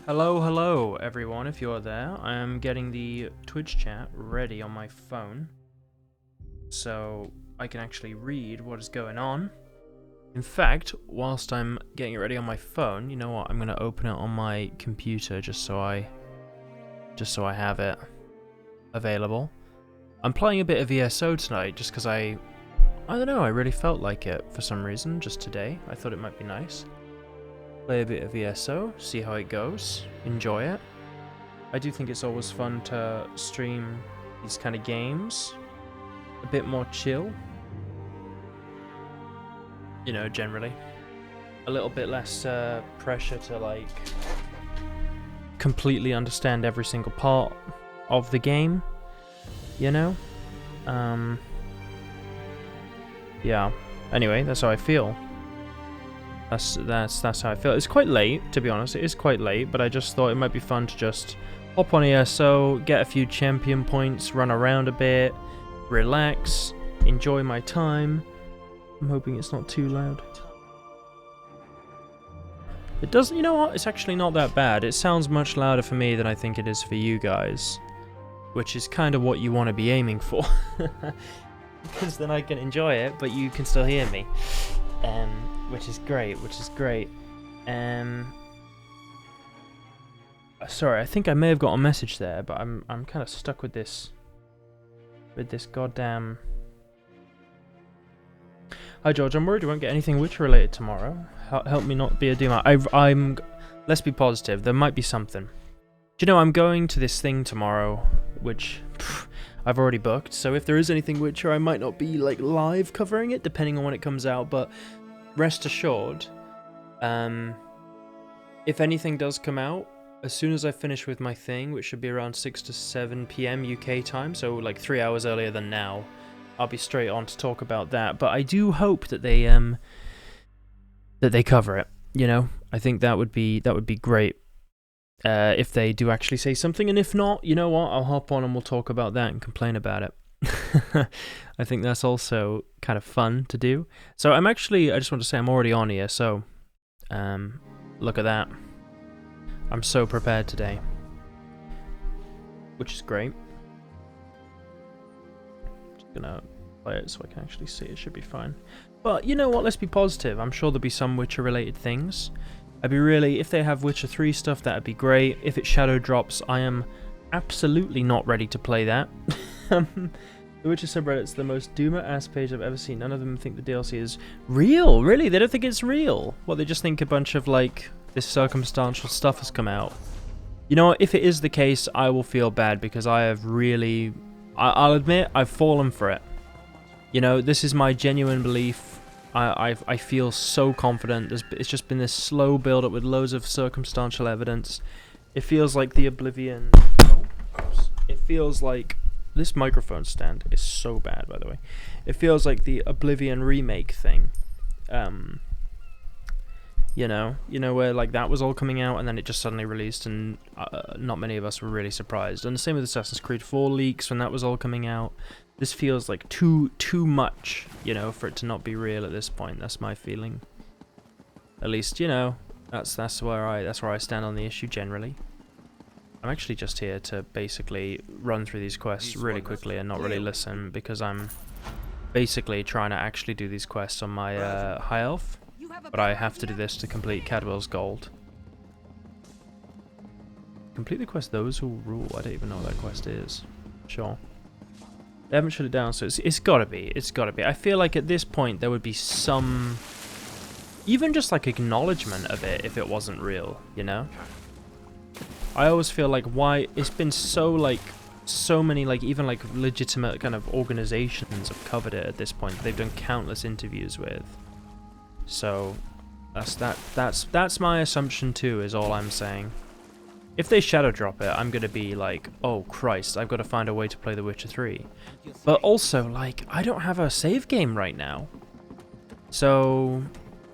Hello everyone, if you're there. I am getting the Twitch chat ready on my phone so I can actually read what is going on. In fact, whilst I'm getting it ready on my phone, you know what, I'm going to open it on my computer just so I have it available. I'm playing a bit of ESO tonight just because I don't know, I really felt like it for some reason just today. I thought it might be nice. Play a bit of ESO, see how it goes, enjoy it. I do think it's always fun to stream these kind of games. A bit more chill. You know, generally. A little bit less pressure to, like, completely understand every single part of the game. You know? Yeah. Anyway, that's how I feel. That's how I feel. It's quite late, to be honest. It is quite late, but I just thought it might be fun to just hop on ESO, get a few champion points, run around a bit, relax, enjoy my time. I'm hoping it's not too loud. It doesn't, you know what? It's actually not that bad. It sounds much louder for me than I think it is for you guys, which is kind of what you want to be aiming for. Because then I can enjoy it, but you can still hear me. Which is great, sorry, I think I may have got a message there, but I'm kind of stuck with this goddamn... Hi George, I'm worried we won't get anything Witcher related tomorrow. Help me not be a doomer. Let's be positive, there might be something. Do you know, I'm going to this thing tomorrow, which I've already booked, so if there is anything Witcher, I might not be like live covering it, depending on when it comes out, but rest assured, if anything does come out, as soon as I finish with my thing, which should be around 6 to 7 PM UK time, so like 3 hours earlier than now, I'll be straight on to talk about that. But I do hope that they cover it. You know, I think that would be great if they do actually say something. And if not, you know what? I'll hop on and we'll talk about that and complain about it. I think that's also kind of fun to do. So I just want to say I'm already on here. So look at that. I'm so prepared today, which is great. Just gonna play it so I can actually see it. Should be fine. But you know what? Let's be positive. I'm sure there'll be some Witcher related things. If they have Witcher 3 stuff, that'd be great. If it shadow drops, I am absolutely not ready to play that. The Witcher subreddit's the most doomer-ass page I've ever seen. None of them think the DLC is real. Really? They don't think it's real? Well, they just think a bunch of, like, this circumstantial stuff has come out. You know what? If it is the case, I will feel bad because I have really... I'll admit, I've fallen for it. You know, this is my genuine belief. I feel so confident. It's just been this slow build-up with loads of circumstantial evidence. It feels like the Oblivion... It feels like... This microphone stand is so bad, by the way. It feels like the Oblivion remake thing. You know where like that was all coming out and then it just suddenly released and not many of us were really surprised. And the same with Assassin's Creed 4 leaks when that was all coming out. This feels like too much, you know, for it to not be real at this point. That's my feeling. At least, you know, that's where I stand on the issue generally. I'm actually just here to basically run through these quests really quickly and not really listen because I'm basically trying to actually do these quests on my high elf, but I have to do this to complete Cadwell's Gold. Complete the quest Those Who Rule. I don't even know what that quest is. Sure. They haven't shut it down, so it's gotta be. It's gotta be. I feel like at this point there would be some... even just like acknowledgement of it if it wasn't real, you know? I always feel like why it's been so many like even like legitimate kind of organizations have covered it at this point. They've done countless interviews with. So that's my assumption too, is all I'm saying. If they shadow drop it, I'm gonna be like, oh Christ, I've got to find a way to play The Witcher 3. But also, like, I don't have a save game right now. So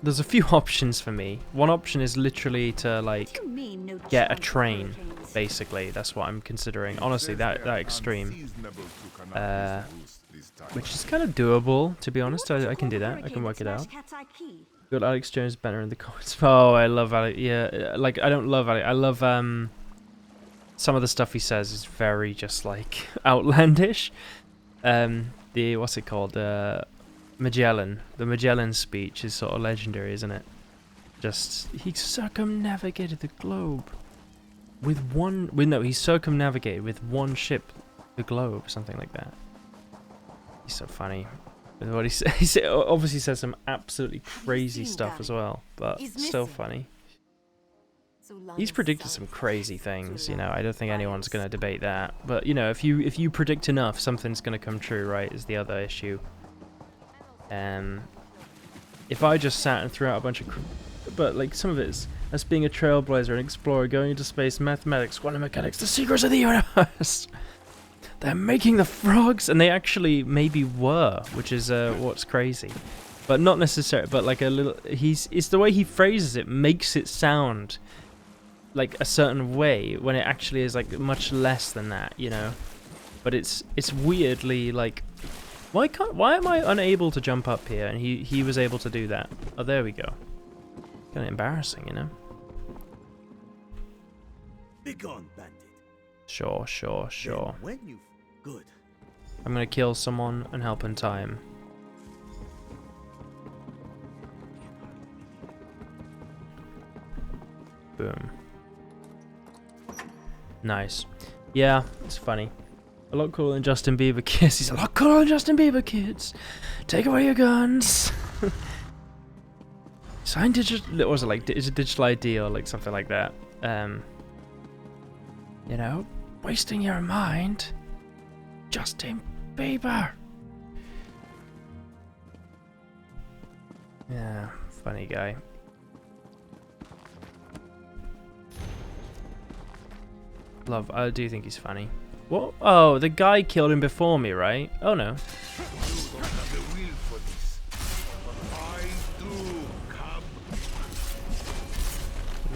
there's a few options for me. One option is literally to like get a train, basically. That's what I'm considering. Honestly, that extreme. which is kind of doable, to be honest. I can do that. I can work it out. Good Alex Jones banner in the comments. Oh, I love Alex. Yeah, like, I don't love Alex. I love, some of the stuff he says is very just, like, outlandish. What's it called? Magellan. The Magellan speech is sort of legendary, isn't it? Just, he circumnavigated the globe with one... no, he circumnavigated with one ship the globe, something like that. He's so funny. What he obviously says some absolutely crazy stuff as well, but still funny. He's predicted some crazy things, you know. I don't think anyone's going to debate that. But, you know, if you predict enough, something's going to come true, right, is the other issue. If I just sat and threw out a bunch of... but, like, some of it is us being a trailblazer, an explorer, going into space, mathematics, quantum mechanics, the secrets of the universe. They're making the frogs, and they actually maybe were, which is what's crazy. But not necessarily, but like a little... it's the way he phrases it makes it sound like a certain way when it actually is like much less than that, you know. But it's weirdly like, why am I unable to jump up here and he was able to do that? Oh, there we go. Kind of embarrassing, you know. Begone, bandit. Sure. Then when you good. I'm gonna kill someone and help in time. Boom. Nice. Yeah, it's funny. A lot cooler than Justin Bieber Kids. He's a lot cooler than Justin Bieber Kids. Take away your guns. Sign digital... what was it like? Is it digital ID or like something like that? You know, wasting your mind. Justin Bieber. Yeah, funny guy. Love, I do think he's funny. What? Oh, the guy killed him before me, right? Oh no.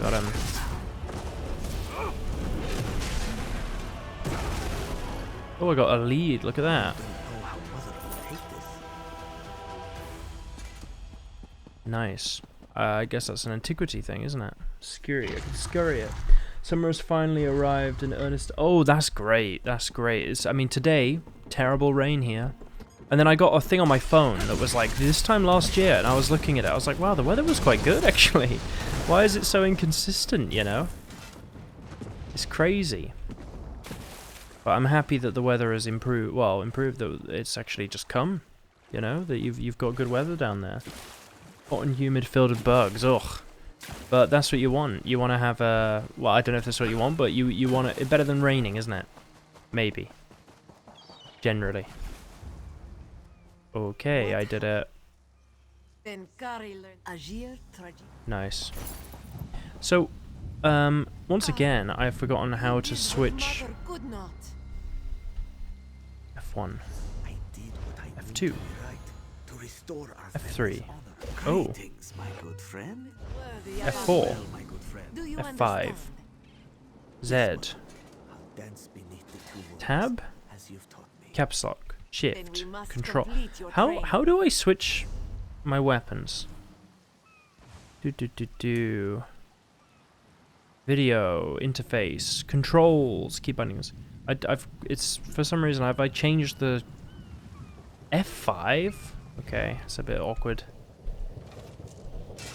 Got him. Oh, I got a lead. Look at that. Nice. I guess that's an antiquity thing, isn't it? Scurry. I can scurry it. Summer has finally arrived in earnest. Oh, that's great. That's great. I mean, today, terrible rain here. And then I got a thing on my phone that was like, this time last year, and I was looking at it. I was like, wow, the weather was quite good, actually. Why is it so inconsistent, you know? It's crazy. But I'm happy that the weather has improved. Well, improved that it's actually just come. You know, that you've got good weather down there. Hot and humid, filled with bugs. Ugh. But that's what you want. You want to have a... well, I don't know if that's what you want, but you want it better than raining, isn't it? Maybe. Generally. Okay, I did it. Nice. So, once again, I've forgotten how to switch... F1. F2. F3. Oh. F4. F5. Z. Tab. Caps lock. Shift. Control. How do I switch my weapons? Video. Interface. Controls. Keep binding this. It's for some reason I changed the F5. Okay, it's a bit awkward.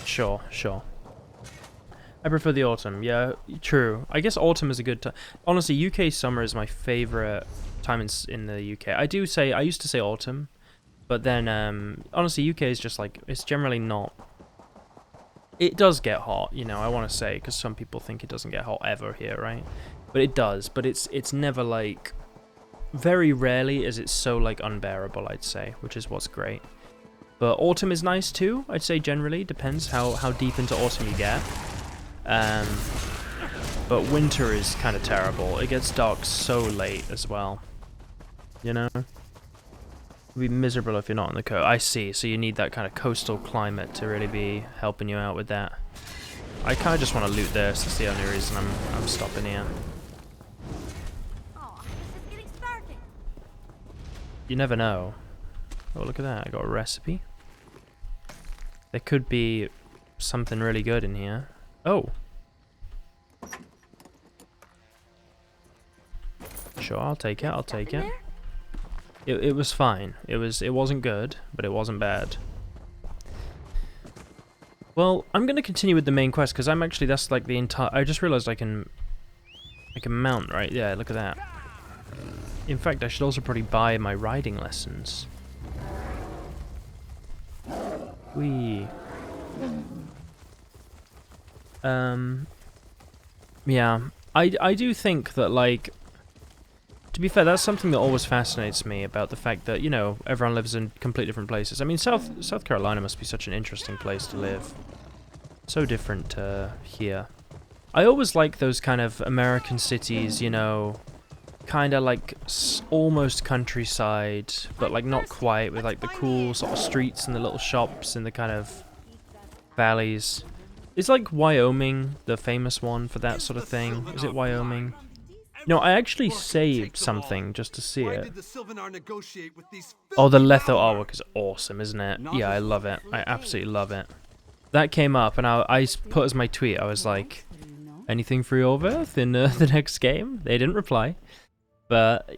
Sure. I prefer the autumn. Yeah, true. I guess autumn is a good time. Honestly, UK summer is my favorite time in the UK. I used to say autumn, but then honestly, UK is just like, it's generally not. It does get hot, you know. I want to say, because some people think it doesn't get hot ever here, right? But it does. But it's never like. Very rarely is it so like unbearable, I'd say, which is what's great. But autumn is nice too, I'd say generally. Depends how deep into autumn you get. But winter is kind of terrible. It gets dark so late as well. You know? It'd be miserable if you're not on the coast. I see, so you need that kind of coastal climate to really be helping you out with that. I kind of just want to loot this. That's the only reason I'm stopping here. you never know. Oh, look at that. I got a recipe. There could be something really good in here. Oh. Sure, I'll take it. I'll take it. It was fine. It wasn't good, but it wasn't bad. Well, I'm gonna continue with the main quest because I'm actually that's like the entire. I just realized I can mount, right? Yeah, look at that. In fact, I should also probably buy my riding lessons. Whee. Yeah, I do think that, like, to be fair, that's something that always fascinates me about the fact that, you know, everyone lives in completely different places. I mean, South Carolina must be such an interesting place to live. So different here. I always like those kind of American cities, you know, kind of like almost countryside, but like not quite, with like the cool sort of streets and the little shops and the kind of valleys. Is like Wyoming the famous one for that sort of thing? Is it Wyoming? No, I actually saved something just to see it. Oh, the Letho artwork is awesome, isn't it? Yeah, I love it. I absolutely love it. That came up, and I put as my tweet, I was like, anything for your Earth in the next game? They didn't reply, but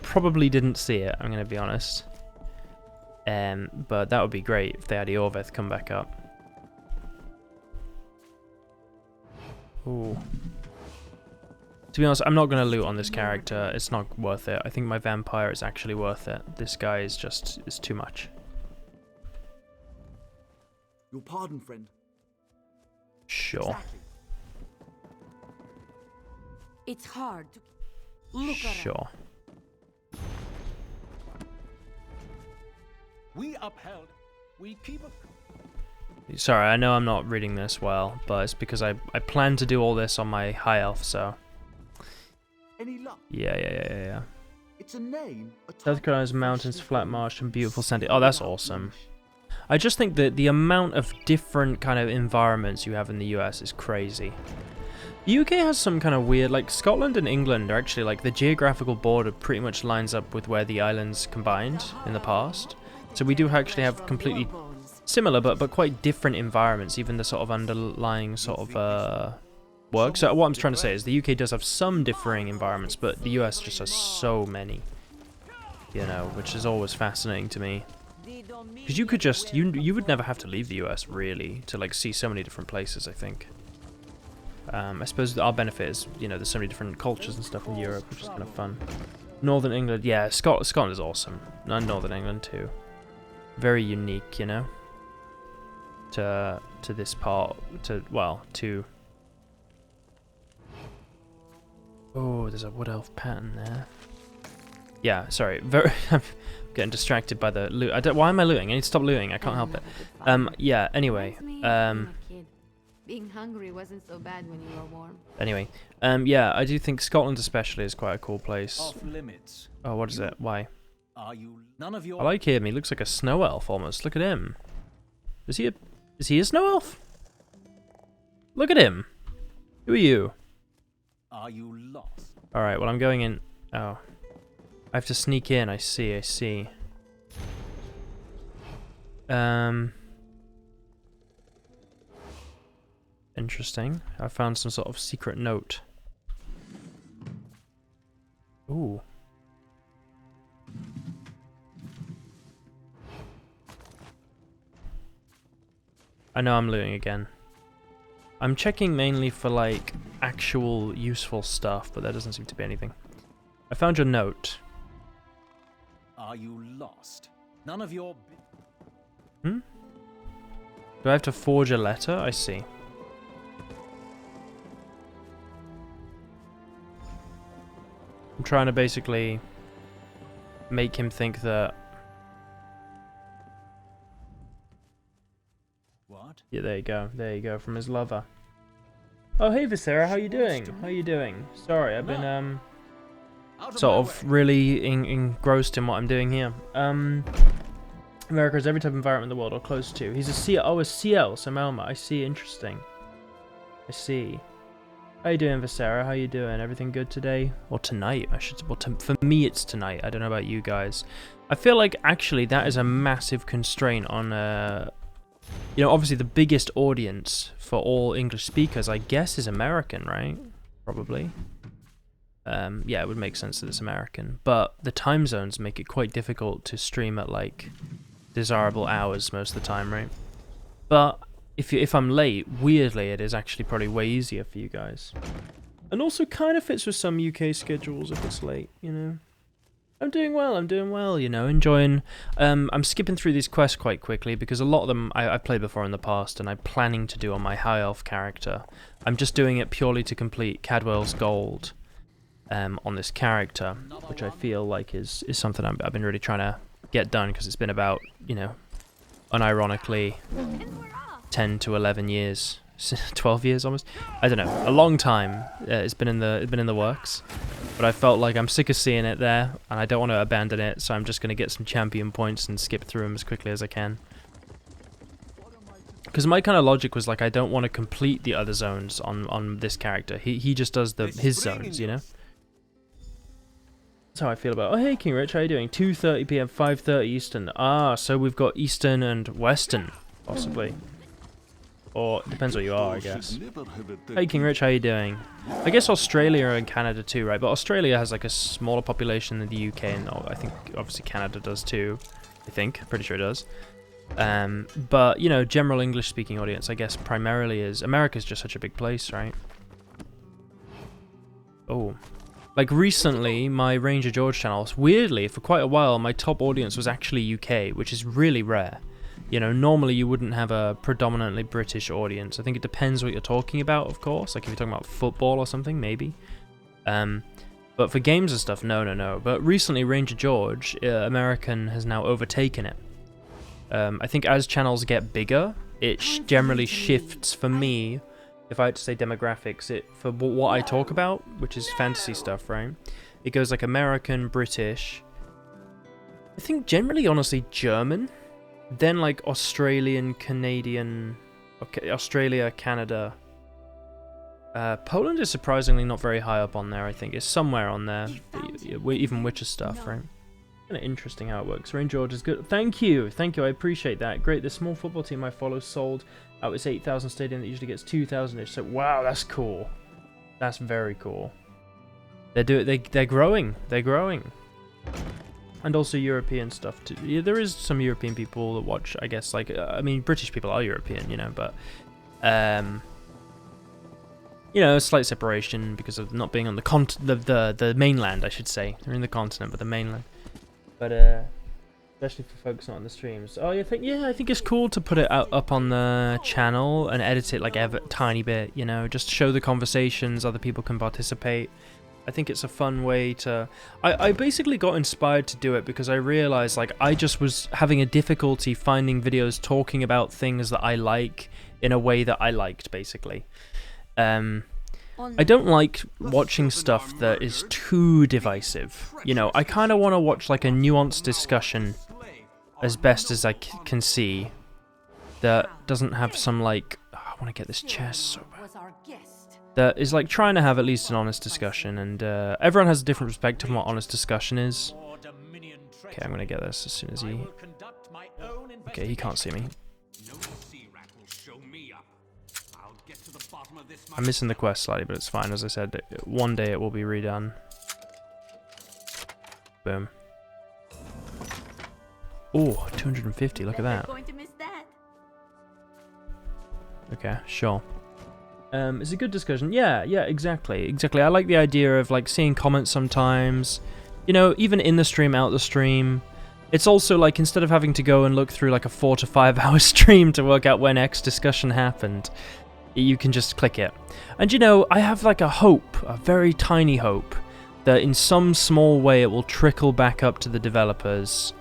probably didn't see it, I'm going to be honest. But that would be great if they had Eorveth come back up. Ooh. To be honest, I'm not going to loot on this character. It's not worth it. I think my vampire is actually worth it. This guy is too much. Your pardon, friend. Sure. Exactly. It's hard to look Sure. We upheld. We keep a... Sorry, I know I'm not reading this well, but it's because I plan to do all this on my high elf, so... Any luck? Yeah. It's a name. South Carolina's mountains, flat marsh, and beautiful sandy... Oh, that's awesome. I just think that the amount of different kind of environments you have in the US is crazy. The UK has some kind of weird... Like, Scotland and England are actually, like, the geographical border pretty much lines up with where the islands combined in the past. So we do actually have completely similar, but quite different environments, even the sort of underlying sort of work. So what I'm trying to say is the UK does have some differing environments, but the US just has so many, you know, which is always fascinating to me. Because you could just, you would never have to leave the US, really, to, like, see so many different places, I think. I suppose our benefit is, you know, there's so many different cultures and stuff in Europe, which is kind of fun. Northern England, yeah, Scotland is awesome. And Northern England, too. Very unique, you know, to this part, to oh, there's a wood elf pattern there. Yeah, sorry, I'm getting distracted by the loot. Why am I looting? I need to stop looting. I can't help it. Yeah. Anyway, being hungry wasn't so bad when you were warm. Anyway, yeah, I do think Scotland especially is quite a cool place. Off limits. Oh, what is it? Why? Are you none of your... I like him. He looks like a snow elf almost. Look at him. Is he a snow elf? Look at him. Who are you? Are you lost? All right. Well, I'm going in. Oh, I have to sneak in. I see. Interesting. I found some sort of secret note. Ooh. I know I'm looting again. I'm checking mainly for, like, actual useful stuff, but there doesn't seem to be anything. I found your note. Are you lost? None of your... Do I have to forge a letter? I see. I'm trying to basically make him think that... What? Yeah, there you go, from his lover. Oh, hey Viscera, how you doing? Sorry, I've been, sort of really engrossed in what I'm doing here. America is every type of environment in the world, or close to. He's a CL, a CL, so Melma, I see, interesting. I see. How you doing, Viscera? How you doing? Everything good today? Or tonight, I should... Well, for me, it's tonight. I don't know about you guys. I feel like actually that is a massive constraint on, you know, obviously the biggest audience for all English speakers, I guess, is American, right? Probably. Yeah, it would make sense that it's American, but the time zones make it quite difficult to stream at like desirable hours most of the time, right? But if I'm late, weirdly, it is actually probably way easier for you guys, and also kind of fits with some UK schedules if it's late, you know. I'm doing well, you know, enjoying. I'm skipping through these quests quite quickly because a lot of them I've played before in the past, and I'm planning to do on my high elf character. I'm just doing it purely to complete Cadwell's Gold. On this character, which I feel like is something I've been really trying to get done, because it's been about, you know, unironically 10 to 11 years, 12 years almost. I don't know, a long time. It's been in the works, but I felt like I'm sick of seeing it there, and I don't want to abandon it. So I'm just going to get some champion points and skip through them as quickly as I can. Because my kind of logic was like, I don't want to complete the other zones on this character. He just does his zones, you know. That's how I feel about. Oh, hey, King Rich, how you doing? 2:30 p.m., 5:30 Eastern. Ah, so we've got Eastern and Western, possibly. Or it depends where you are, I guess. Hey, King Rich, how you doing? I guess Australia and Canada too, right? But Australia has like a smaller population than the UK, and I think obviously Canada does too. I think, pretty sure it does. But you know, general English-speaking audience, I guess, primarily is America's just such a big place, right? Oh. Like recently, my Ranger George channel, weirdly, for quite a while, my top audience was actually UK, which is really rare. You know, normally you wouldn't have a predominantly British audience. I think it depends what you're talking about, of course. Like if you're talking about football or something, maybe. But for games and stuff, no. But recently, Ranger George, American, has now overtaken it. I think as channels get bigger, it generally shifts for me. If I had to say demographics, for what I talk about, which is fantasy stuff, right? It goes like American, British, I think generally, honestly, German, then like Australian, Canadian, okay, Australia, Canada. Poland is surprisingly not very high up on there, I think. It's somewhere on there, even Witcher stuff, right? Kind of interesting how it works. Rain George is good. Thank you, I appreciate that. Great, the small football team I follow sold out its 8,000 stadium that usually gets 2,000-ish. So wow, that's cool. That's very cool. They're growing. They're growing. And also European stuff too. Yeah, there is some European people that watch, I guess. Like I mean, British people are European, you know, but you know, a slight separation because of not being on the mainland, I should say. They're in the continent, but the mainland. But especially for folks not on the streams. Oh, I think it's cool to put it up on the channel and edit it like a tiny bit, you know, just show the conversations, other people can participate. I think it's a fun way to... I basically got inspired to do it because I realized, like, I just was having a difficulty finding videos talking about things that I like in a way that I liked, basically. I don't like watching stuff that is too divisive. You know, I kind of want to watch like a nuanced discussion as best as I can see that doesn't have some like, oh, I want to get this chest so bad. That is like trying to have at least an honest discussion, and everyone has a different perspective on what honest discussion is. Okay, I'm going to get this as soon as he... Okay, he can't see me. I'm missing the quest slightly, but it's fine. As I said, one day it will be redone. Boom. Oh, 250, look at that. Okay, sure. It's a good discussion. Yeah, exactly. I like the idea of like seeing comments sometimes. You know, even in the stream, out the stream. It's also like, instead of having to go and look through like a 4 to 5 hour stream to work out when X discussion happened, you can just click it. And you know, I have like a hope, a very tiny hope, that in some small way it will trickle back up to the developers.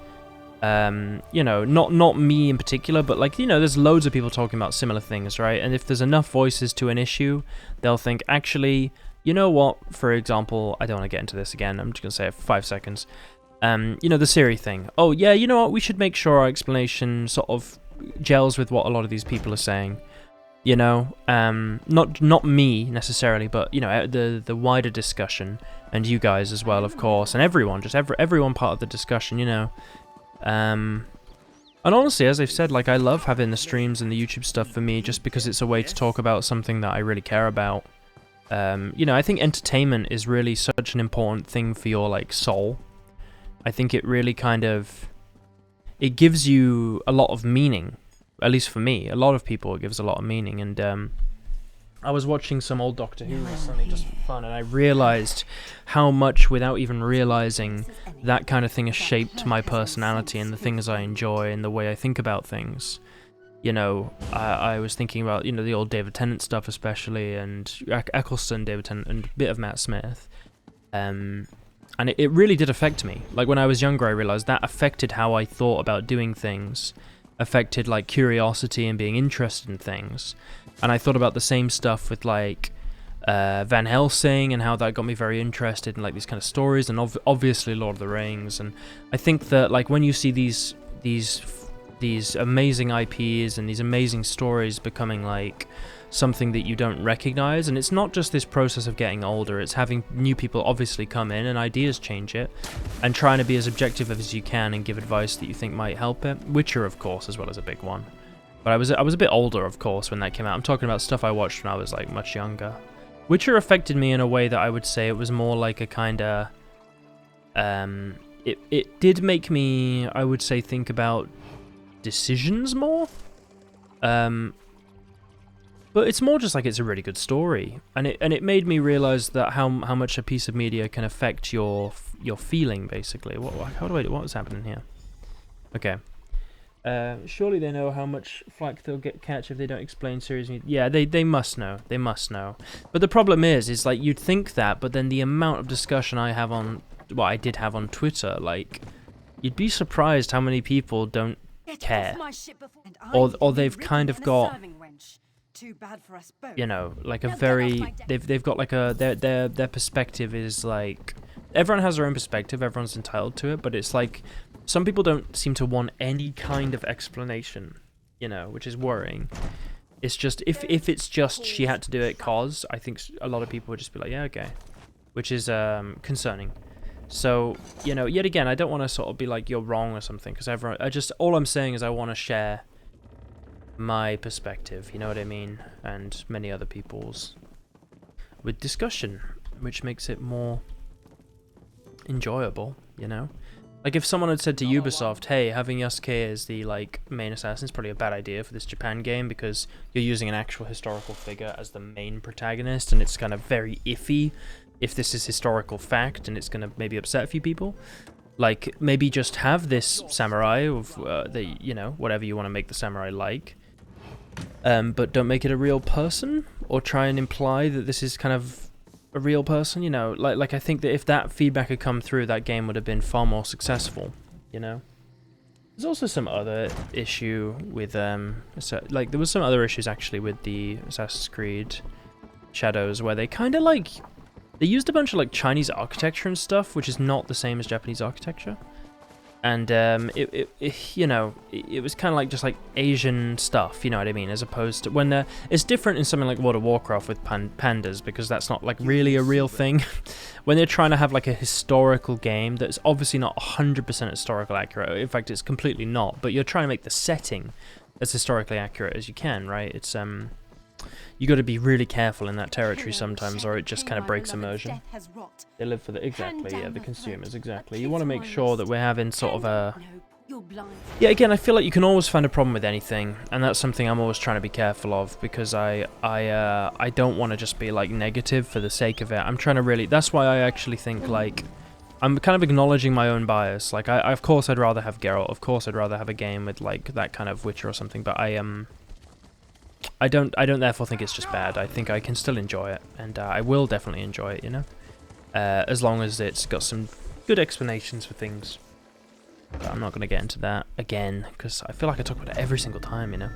You know, not me in particular, but like, you know, there's loads of people talking about similar things, right? And if there's enough voices to an issue, they'll think, actually, you know what, for example, I don't want to get into this again, I'm just going to say it for 5 seconds. You know, the Siri thing. Oh, yeah, you know what, we should make sure our explanation sort of gels with what a lot of these people are saying. You know, not me necessarily, but, you know, the wider discussion, and you guys as well, of course, and everyone, just everyone part of the discussion, you know. And honestly, as I've said, like, I love having the streams and the YouTube stuff for me just because it's a way to talk about something that I really care about. You know, I think entertainment is really such an important thing for your, like, soul. I think it really kind of... It gives you a lot of meaning. At least for me. A lot of people, it gives a lot of meaning. And, I was watching some old Doctor Who recently just for fun, and I realized how much, without even realizing, that kind of thing has shaped my personality and the things I enjoy and the way I think about things. You know, I was thinking about, you know, the old David Tennant stuff especially, and Eccleston, David Tennant, and a bit of Matt Smith. And it really did affect me. Like, when I was younger, I realized that affected how I thought about doing things, affected, like, curiosity and being interested in things. And I thought about the same stuff with, like, Van Helsing, and how that got me very interested in, like, these kind of stories, and obviously Lord of the Rings. And I think that, like, when you see these amazing IPs and these amazing stories becoming, like, something that you don't recognize, and it's not just this process of getting older, it's having new people obviously come in and ideas change it, and trying to be as objective as you can and give advice that you think might help it. Witcher, of course, as well, as a big one. But I was a bit older, of course, when that came out. I'm talking about stuff I watched when I was, like, much younger. Witcher affected me in a way that I would say it was more like a kind of... It did make me, I would say, think about decisions more. But it's more just like it's a really good story. And it made me realize that how much a piece of media can affect your feeling, basically. What was happening here? Okay. Surely they know how much flack they'll catch if they don't explain series media. Yeah, they must know. They must know. But the problem is like, you'd think that, but then the amount of discussion I did have on Twitter, like, you'd be surprised how many people don't care. Or they've kind of got, you know, like a very, they've got like a, their perspective is like, everyone has their own perspective, everyone's entitled to it, but it's like, some people don't seem to want any kind of explanation, you know, which is worrying. It's just, if it's just she had to do it cause, I think a lot of people would just be like, yeah, okay. Which is concerning. So, you know, yet again, I don't want to sort of be like, you're wrong or something, because all I'm saying is I want to share my perspective, you know what I mean? And many other people's with discussion, which makes it more enjoyable, you know? Like, if someone had said to Ubisoft, hey, having Yasuke as the, like, main assassin is probably a bad idea for this Japan game because you're using an actual historical figure as the main protagonist, and it's kind of very iffy if this is historical fact, and it's going to maybe upset a few people. Like, maybe just have this samurai of, you know, whatever you want to make the samurai like, but don't make it a real person, or try and imply that this is kind of a real person, you know, like I think that if that feedback had come through, that game would have been far more successful, you know. There's also some other issue with like there was some other issues actually with the Assassin's Creed Shadows, where they kind of like, they used a bunch of like Chinese architecture and stuff, which is not the same as Japanese architecture. And it you know, it was kind of like just like Asian stuff, you know what I mean? As opposed to when it's different in something like World of Warcraft with pandas, because that's not like really a real thing. When they're trying to have like a historical game that's obviously not 100% historical accurate. In fact, it's completely not. But you're trying to make the setting as historically accurate as you can, right? It's you got to be really careful in that territory sometimes, or it just kind of breaks immersion. They live for the the consumers, exactly. You want to make sure that we're having sort of a... Yeah, again, I feel like you can always find a problem with anything, and that's something I'm always trying to be careful of, because I don't want to just be like negative for the sake of it. I'm trying to really... That's why I actually think like... I'm kind of acknowledging my own bias. Like, of course I'd rather have Geralt, of course I'd rather have a game with like that kind of Witcher or something, but I don't therefore think it's just bad. I think I can still enjoy it, and I will definitely enjoy it, you know? As long as it's got some good explanations for things. But I'm not going to get into that again, because I feel like I talk about it every single time, you know?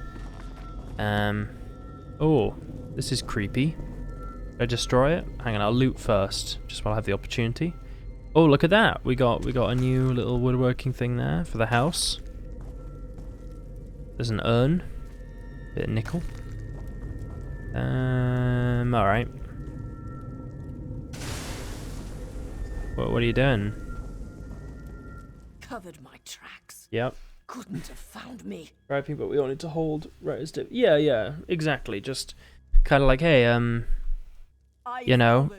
Oh, this is creepy. Did I destroy it? Hang on, I'll loot first, just while I have the opportunity. Oh, look at that! We got a new little woodworking thing there for the house. There's an urn. Bit of nickel. Alright. What are you doing? Covered my tracks. Yep. Couldn't have found me. Right people we wanted to hold right as yeah, exactly. Just kind of like, hey, you know,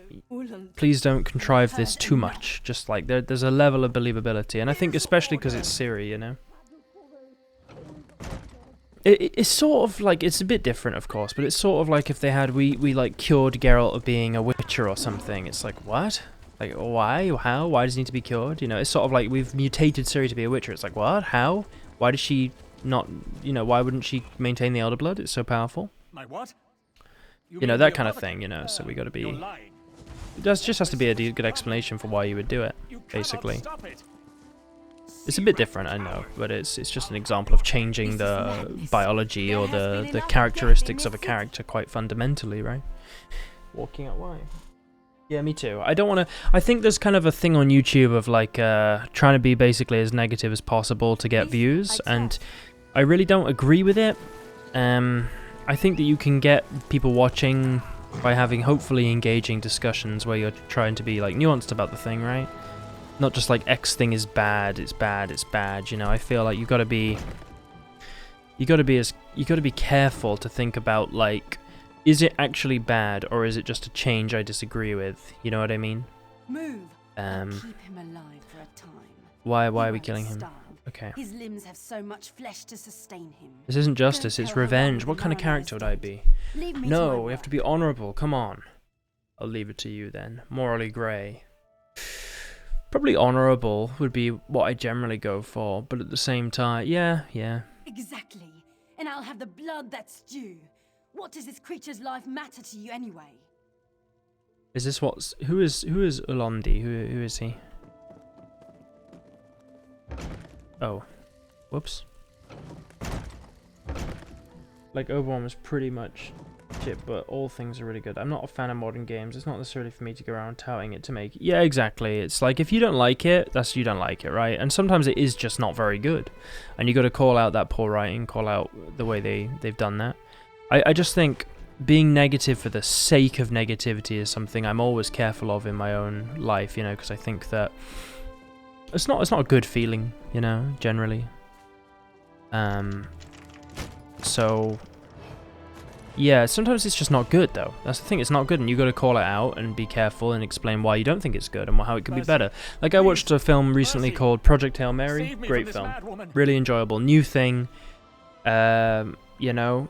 please don't contrive this too much. Just like there's a level of believability, and I think especially because it's Ciri, you know. It's sort of like, it's a bit different, of course, but it's sort of like if they had we like cured Geralt of being a Witcher or something. It's like, what? Like, why? How? Why does he need to be cured? You know, it's sort of like we've mutated Ciri to be a Witcher. It's like, what? How? Why does she not? You know, why wouldn't she maintain the Elder Blood? It's so powerful. My what? You know, that kind of thing. You know, so we got to be. There just has to be a good explanation for why you would do it, basically. It's a bit different, I know, but it's just an example of changing the biology or the characteristics of a character quite fundamentally, right? Walking out why? Yeah, me too. I don't want to. I think there's kind of a thing on YouTube of like trying to be basically as negative as possible to get views, and I really don't agree with it. I think that you can get people watching by having hopefully engaging discussions where you're trying to be like nuanced about the thing, right? Not just like X thing is bad, it's bad, it's bad. You know, I feel like you gotta be careful to think about like, is it actually bad or is it just a change I disagree with? You know what I mean? Move. Keep him alive for a time. Why are we killing him? Okay. His limbs have so much flesh to sustain him. This isn't justice, it's revenge. What kind of character would I be? No, we have to be honorable. Come on. I'll leave it to you then. Morally grey. Probably honorable would be what I generally go for, but at the same time, yeah. Exactly. And I'll have the blood that's due. What does this creature's life matter to you anyway? Is this what's... Who is Ulondi? Who is he? Oh. Whoops. Like, Overwhelm is pretty much shit, but all things are really good. I'm not a fan of modern games. It's not necessarily for me to go around touting it to make... Yeah, exactly. It's like, if you don't like it, you don't like it, right? And sometimes it is just not very good. And you got to call out that poor writing, call out the way they've done that. I just think being negative for the sake of negativity is something I'm always careful of in my own life, you know, because I think that it's not a good feeling, you know, generally. So yeah, sometimes it's just not good though. That's the thing, it's not good, and you got to call it out and be careful and explain why you don't think it's good and how it could be better. Like I watched a film recently called Project Hail Mary. Great film, really enjoyable, new thing, you know.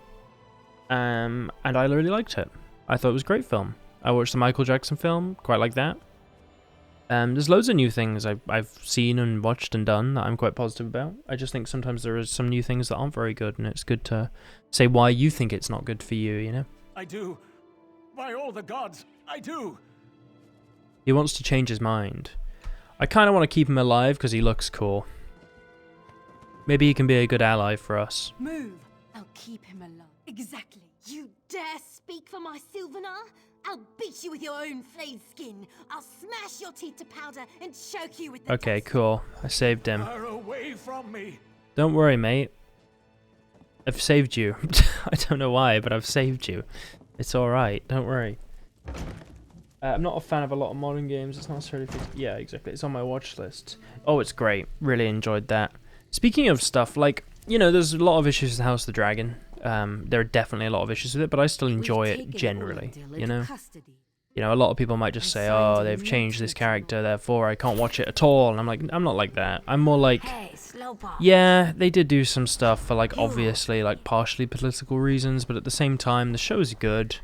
And I really liked it. I thought it was a great film. I watched the Michael Jackson film, quite like that. There's loads of new things I've seen and watched and done that I'm quite positive about. I just think sometimes there are some new things that aren't very good, and it's good to say why you think it's not good for you, you know? I do. By all the gods, I do. He wants to change his mind. I kind of want to keep him alive because he looks cool. Maybe he can be a good ally for us. Move. I'll keep him alive. Exactly. You dare speak for my Sylvanar? I'll beat you with your own flayed skin. I'll smash your teeth to powder and choke you with the Okay, dust. cool. I saved him. Far away from me. Don't worry, mate. I've saved you. I don't know why, but I've saved you. It's alright, don't worry. I'm not a fan of a lot of modern games. It's not necessarily... Yeah, exactly. It's on my watch list. Oh, it's great. Really enjoyed that. Speaking of stuff, like, you know, there's a lot of issues with House of the Dragon. There are definitely a lot of issues with it, but I still enjoy it generally, you know? You know, a lot of people might just say, oh, they've changed this character, therefore I can't watch it at all. And I'm like, I'm not like that. I'm more like, yeah, they did do some stuff for, like, obviously, like, partially political reasons, but at the same time, the show's good.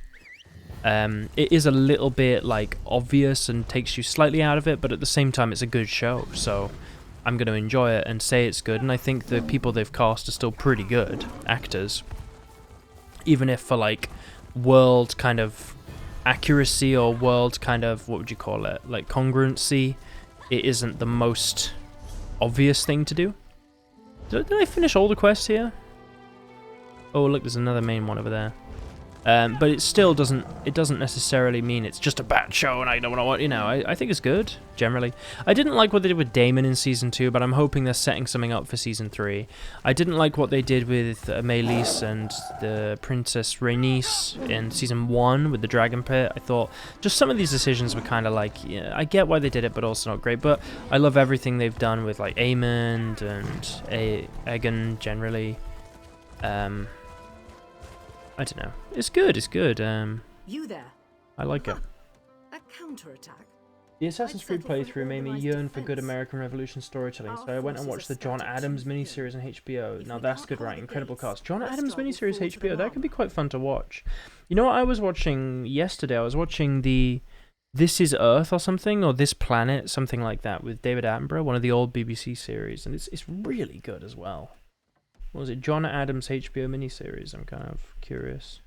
It is a little bit, like, obvious and takes you slightly out of it, but at the same time, it's a good show, so I'm going to enjoy it and say it's good, and I think the people they've cast are still pretty good actors. Even if for, like, world kind of accuracy or world kind of, what would you call it, like congruency, it isn't the most obvious thing to do. Did I finish all the quests here? Oh, look, there's another main one over there. But it still doesn't necessarily mean it's just a bad show and I don't want to watch, you know, I think it's good, generally. I didn't like what they did with Damon in Season 2, but I'm hoping they're setting something up for Season 3. I didn't like what they did with Maelys and the Princess Rhaenys in Season 1 with the Dragon Pit. I thought just some of these decisions were kind of like, yeah, I get why they did it, but also not great. But I love everything they've done with like Aemond and Aegon generally. I don't know. It's good. You there? I like it. A counterattack? The Assassin's I'd Creed settle for an playthrough made me organised yearn for good defence. American Revolution storytelling, Our so I went and forces watched the are John scattered Adams too miniseries on thin. HBO. If Now we that's can't good hold writing, the incredible gates, cast. John let's Adams start with miniseries fall to the HBO, that could be mob. quite fun to watch. You know what I was watching yesterday? I was watching the This Is Earth or something, or This Planet, something like that, with David Attenborough, one of the old BBC series, and it's really good as well. What was it? John Adams HBO miniseries. I'm kind of curious.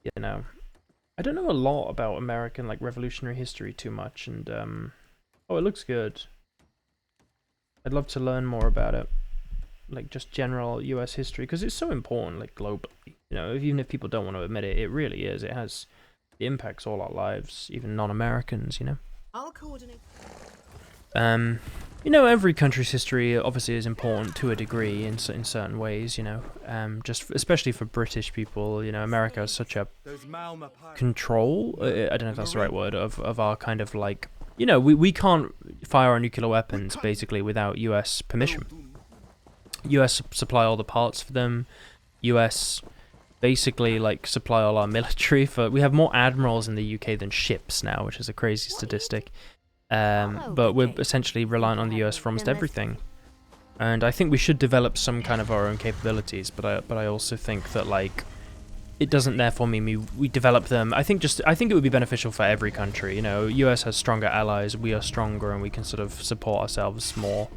You know, I don't know a lot about American like revolutionary history too much, and oh, it looks good. I'd love to learn more about it, like just general U.S. history, because it's so important, like globally. You know, even if people don't want to admit it, it really is. It impacts all our lives, even non-Americans. You know. I'll coordinate. You know, every country's history obviously is important to a degree in certain ways, you know, just especially for British people, you know, America has such a control, I don't know if that's the right word, of our kind of like, you know, we can't fire our nuclear weapons basically without US permission. US supply all the parts for them, US basically like supply all our military we have more admirals in the UK than ships now, which is a crazy statistic. But we're essentially reliant on the US for almost everything, and I think we should develop some kind of our own capabilities. But I also think that like it doesn't therefore mean we develop them. I think it would be beneficial for every country. You know, US has stronger allies, we are stronger, and we can sort of support ourselves more,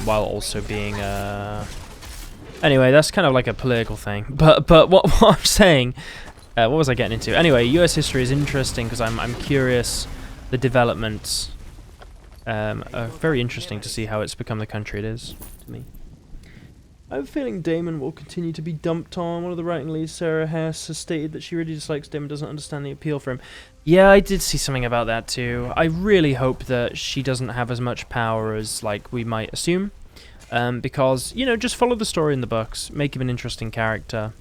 while also being Anyway, that's kind of like a political thing. But what I'm saying, what was I getting into? Anyway, US history is interesting because I'm curious. The developments are very interesting to see how it's become the country it is to me. I have a feeling Damon will continue to be dumped on. One of the writing leads, Sarah Hess, has stated that she really dislikes Damon, doesn't understand the appeal for him. Yeah, I did see something about that too. I really hope that she doesn't have as much power as like we might assume. Because, you know, just follow the story in the books, make him an interesting character.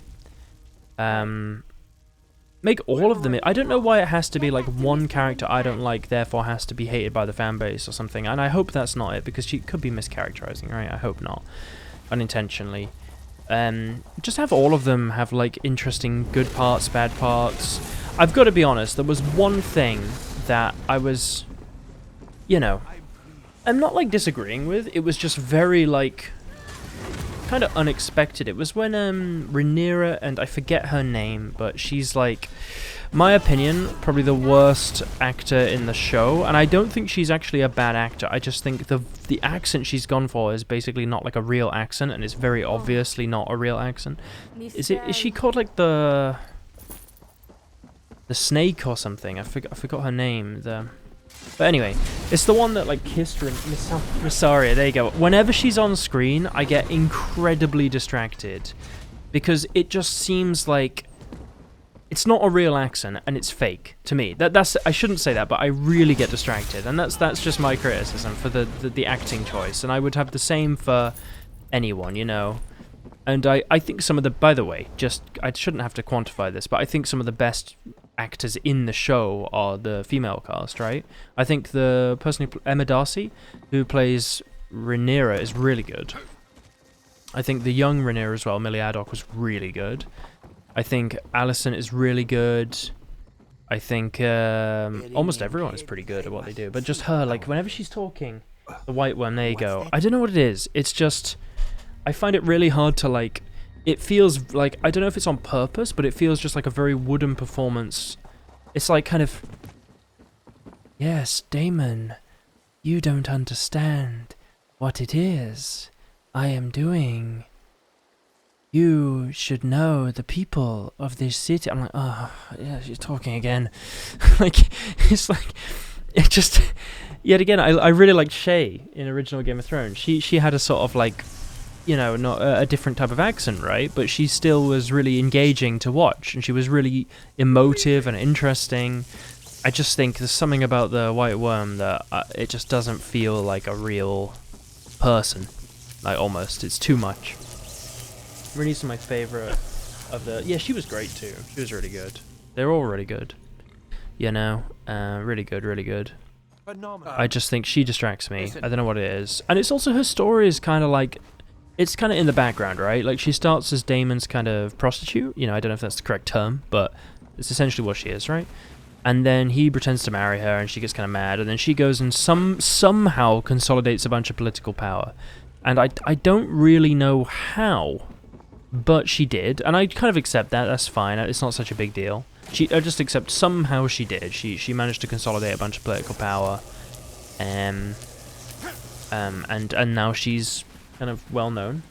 Make all of them. I don't know why it has to be like one character I don't like, therefore has to be hated by the fan base or something. And I hope that's not it, because she could be mischaracterizing, right? I hope not, unintentionally. Just have all of them have like interesting good parts, bad parts. I've got to be honest. There was one thing that I was, you know, I'm not like disagreeing with. It was just very like kind of unexpected. It was when Rhaenyra, and I forget her name, but she's like, my opinion, probably the worst actor in the show, and I don't think she's actually a bad actor. I just think the accent she's gone for is basically not like a real accent, and it's very obviously not a real accent. Is she called like the snake or something? I forgot her name. But anyway, it's the one that like kissed Missaria. There you go. Whenever she's on screen, I get incredibly distracted because it just seems like it's not a real accent and it's fake to me. That's I shouldn't say that, but I really get distracted, and that's just my criticism for the acting choice. And I would have the same for anyone, you know. And I think some of the, by the way, just I shouldn't have to quantify this, but I think some of the best actors in the show are the female cast, right? I think the person Emma Darcy, who plays Rhaenyra, is really good. I think the young Rhaenyra as well, Millie Addock, was really good. I think Alicent is really good. I think almost everyone is pretty good at what they do. But just her, like, whenever she's talking, the white one, there you go. I don't know what it is. It's just, I find it really hard to, like, it feels like, I don't know if it's on purpose, but it feels just like a very wooden performance. It's like kind of, yes, Damon, you don't understand what it is I am doing. You should know the people of this city. I'm like, oh, yeah, she's talking again. Like, it's like, it just, yet again, I really liked Shay in original Game of Thrones. She had a sort of like, you know, not a different type of accent, right? But she still was really engaging to watch, and she was really emotive and interesting. I just think there's something about the White Worm that it just doesn't feel like a real person. Like, almost. It's too much. Rhaenys is my favourite of the... Yeah, she was great too. She was really good. They're all really good. You know? Really good, really good. I just think she distracts me. I don't know what it is. And it's also, her story is kind of like... It's kind of in the background, right? Like, she starts as Daemon's kind of prostitute. You know, I don't know if that's the correct term, but it's essentially what she is, right? And then he pretends to marry her, and she gets kind of mad, and then she goes and somehow consolidates a bunch of political power. And I don't really know how, but she did, and I kind of accept that. That's fine. It's not such a big deal. I just accept somehow she did. She managed to consolidate a bunch of political power, and now she's kind of well known.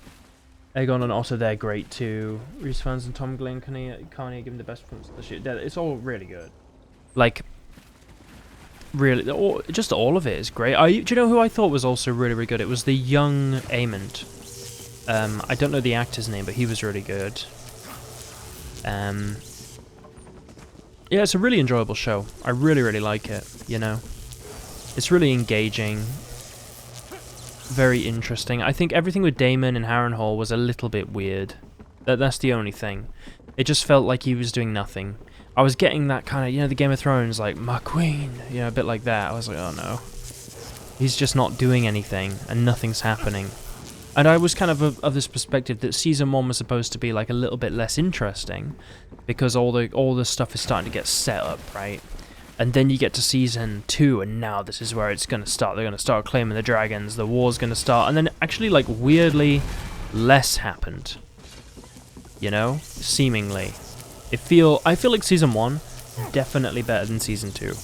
Aegon and Otto, they're great too. Rhys fans and Tom Glynn, Carney give him the best performance of the shoot. It's all really good. Like, really, just all of it is great. Do you know who I thought was also really, really good? It was the young Aemond. I don't know the actor's name, but he was really good. Yeah, it's a really enjoyable show. I really, really like it, you know. It's really engaging. Very interesting. I think everything with Daemon and Harrenhal was a little bit weird. That's the only thing. It just felt like he was doing nothing. I was getting that kind of, you know, the Game of Thrones, like, my queen, you know, a bit like that. I was like, oh no. He's just not doing anything, and nothing's happening. And I was kind of this perspective that Season 1 was supposed to be, like, a little bit less interesting, because all the stuff is starting to get set up, right? And then you get to Season 2, and now this is where it's going to start. They're going to start claiming the dragons, the war's going to start, and then actually, like, weirdly, less happened. You know? Seemingly. I feel like Season 1 definitely better than Season 2.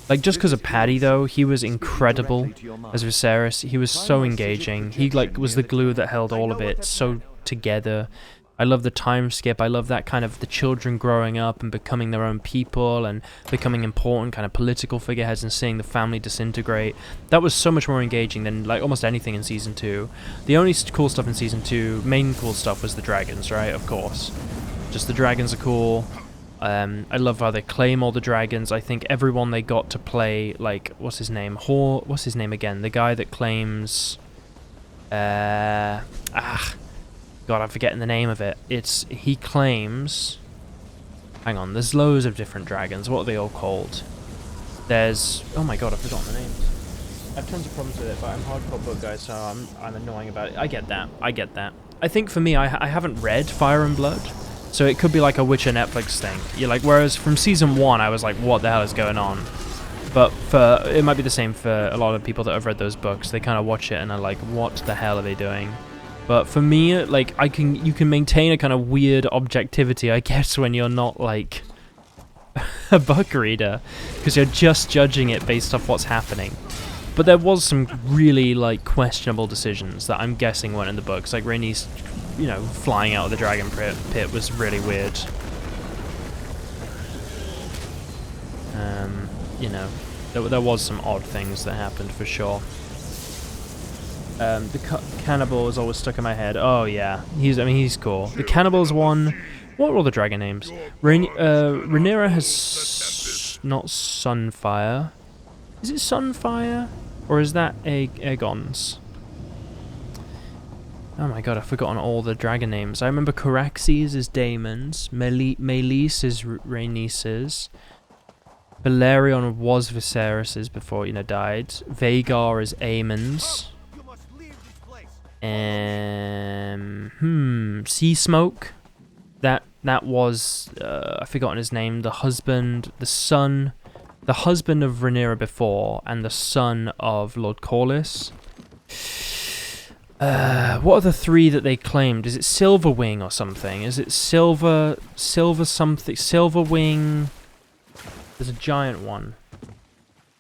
Like, just because of Paddy, though, he was incredible as Viserys. He was so engaging. He, like, was the glue that held all of it so together. I love the time skip. I love that kind of the children growing up and becoming their own people and becoming important kind of political figureheads and seeing the family disintegrate. That was so much more engaging than, like, almost anything in Season 2. The only cool stuff in Season 2, main cool stuff, was the dragons, right? Of course. Just the dragons are cool. I love how they claim all the dragons. I think everyone they got to play, like, what's his name? What's his name again? The guy that claims... God, I'm forgetting the name of it. He claims... Hang on, there's loads of different dragons. What are they all called? There's... Oh my god, I've forgotten the names. I have tons of problems with it, but I'm hardcore book guy, so I'm annoying about it. I get that. I think for me, I haven't read Fire and Blood. So it could be like a Witcher Netflix thing. You're like, whereas from Season 1, I was like, what the hell is going on? But it might be the same for a lot of people that have read those books. They kind of watch it and are like, what the hell are they doing? But for me, like, you can maintain a kind of weird objectivity, I guess, when you're not like a book reader, because you're just judging it based off what's happening. But there was some really, like, questionable decisions that I'm guessing weren't in the books. Like, Rhaenys, you know, flying out of the dragon pit was really weird. You know, there was some odd things that happened for sure. The cannibal is always stuck in my head. Oh, yeah. He's cool. The cannibal's one... What are all the dragon names? Rhaenyra has... not Sunfire. Is it Sunfire? Or is that Aegon's? Oh my god, I've forgotten all the dragon names. I remember Caraxes is Daemon's. Meleys is Rhaenys's. Balerion was Viserys's before, you know, died. Vhagar is Aemon's. Sea Smoke. That was I've forgotten his name. The husband of Rhaenyra before, and the son of Lord Corlys. What are the three that they claimed? Is it Silverwing or something? Is it Silver something? Silverwing. There's a giant one.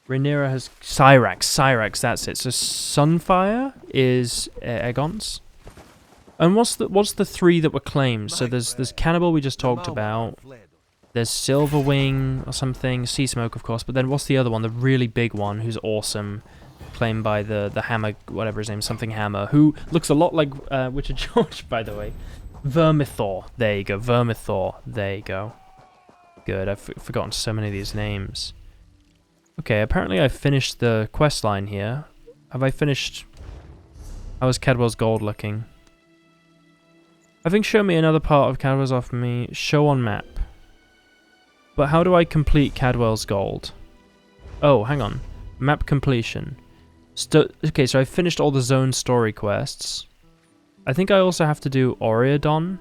Rhaenyra has Syrax, that's it. So Sunfire is Aegon's. And what's the three that were claimed? So there's Cannibal we just talked about. There's Silverwing or something. Sea Smoke, of course. But then what's the other one? The really big one who's awesome. claimed by the Hammer, whatever his name, something Hammer, who looks a lot like Witcher George, by the way. Vermithor. There you go. Vermithor. There you go. Good. I've forgotten so many of these names. Okay, apparently I've finished the quest line here. Have I finished... How is Cadwell's Gold looking? I think show me another part of Cadwell's off me. Show on map. But how do I complete Cadwell's Gold? Oh, hang on. Map completion. Okay, so I've finished all the zone story quests. I think I also have to do Oreadon.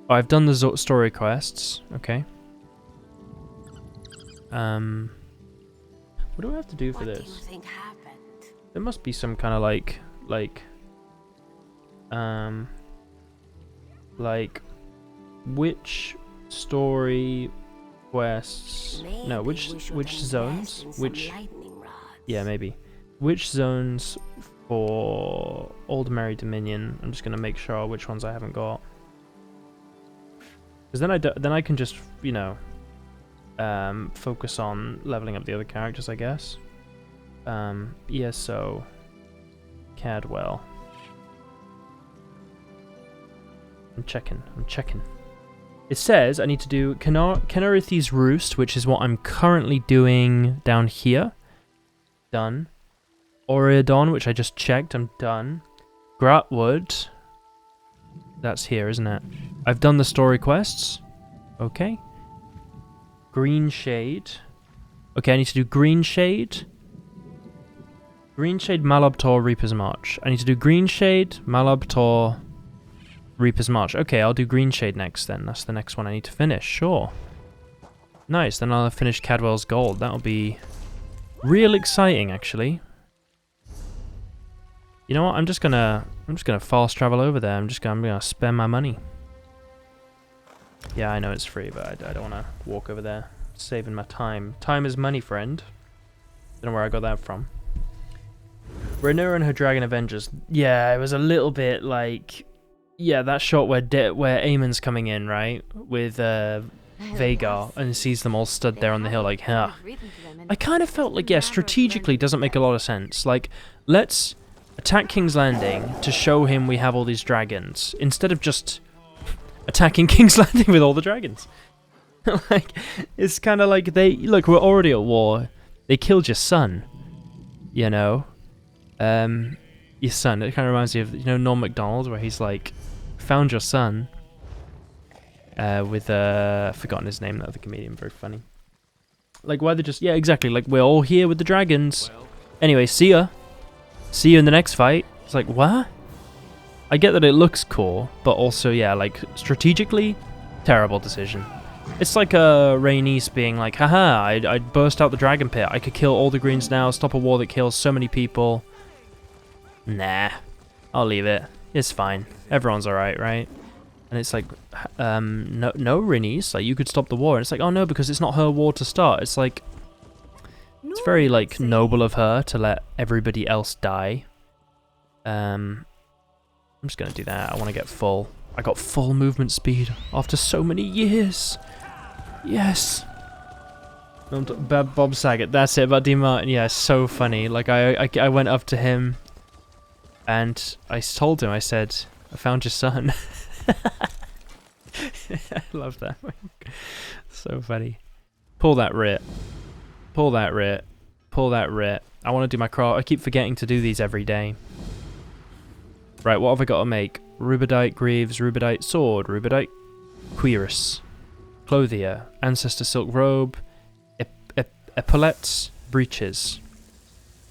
Oh, I've done the story quests. Okay. What do I have to do for this? What do you think happened? There must be some kind of like which story quests? No, which zones? Which? Yeah, maybe. Which zones for Old Merry Dominion? I'm just gonna make sure which ones I haven't got. Because then I can just, you know, focus on leveling up the other characters, I guess. ESO, Cadwell. I'm checking. It says I need to do Kenarithi's Roost, which is what I'm currently doing down here. Done. Oreadon, which I just checked, I'm done. Gratwood. That's here, isn't it? I've done the story quests. Okay. Green Shade. Okay, I need to do Green Shade. Green Shade, Malabtor, Reaper's March. I need to do Green Shade, Malabtor, Reaper's March. Okay, I'll do Green Shade next then. That's the next one I need to finish. Sure. Nice, then I'll finish Cadwell's Gold. That'll be real exciting, actually. You know what? I'm just gonna fast travel over there. I'm gonna spend my money. Yeah, I know it's free, but I don't wanna walk over there. Saving my time. Time is money, friend. Don't know where I got that from. Rhaenyra and her Dragon Avengers. Yeah, it was a little bit like, yeah, that shot where Aemon's coming in, right, with Vhagar, and sees them all stood there on the hill, like, huh. I kind of felt like, yeah, strategically doesn't make a lot of sense. Like, let's attack King's Landing to show him we have all these dragons, instead of just attacking King's Landing with all the dragons. Like, it's kind of like look, we're already at war. They killed your son, you know. Your son. It kind of reminds me of, you know, Norm Macdonald, where he's like, found your son. With forgotten his name, that other comedian, very funny. Like, why they just, yeah, exactly. Like, we're all here with the dragons. Anyway, see ya. See you in the next fight. It's like, what? I get that it looks cool, but also, yeah, like, strategically, terrible decision. It's like Rhaenys being like, haha, I'd burst out the dragon pit. I could kill all the greens now, stop a war that kills so many people. Nah, I'll leave it. It's fine. Everyone's alright, right? And it's like, no, Rhaenys, like, you could stop the war. And it's like, oh no, because it's not her war to start. It's like, it's very, like, noble of her to let everybody else die. I'm just gonna do that. I want to get full. I got full movement speed after so many years. Yes. Bob Saget, that's it, about Dean Martin. Yeah, so funny. Like, I went up to him and I told him, I said, I found your son. I love that. So funny. Pull that writ. Pull that writ. Pull that writ. I want to do my craft. I keep forgetting to do these every day. Right, what have I got to make? Rubedite Greaves, Rubedite Sword, Rubedite Cuirass, Clothier, Ancestor Silk Robe, Epaulettes, Breeches,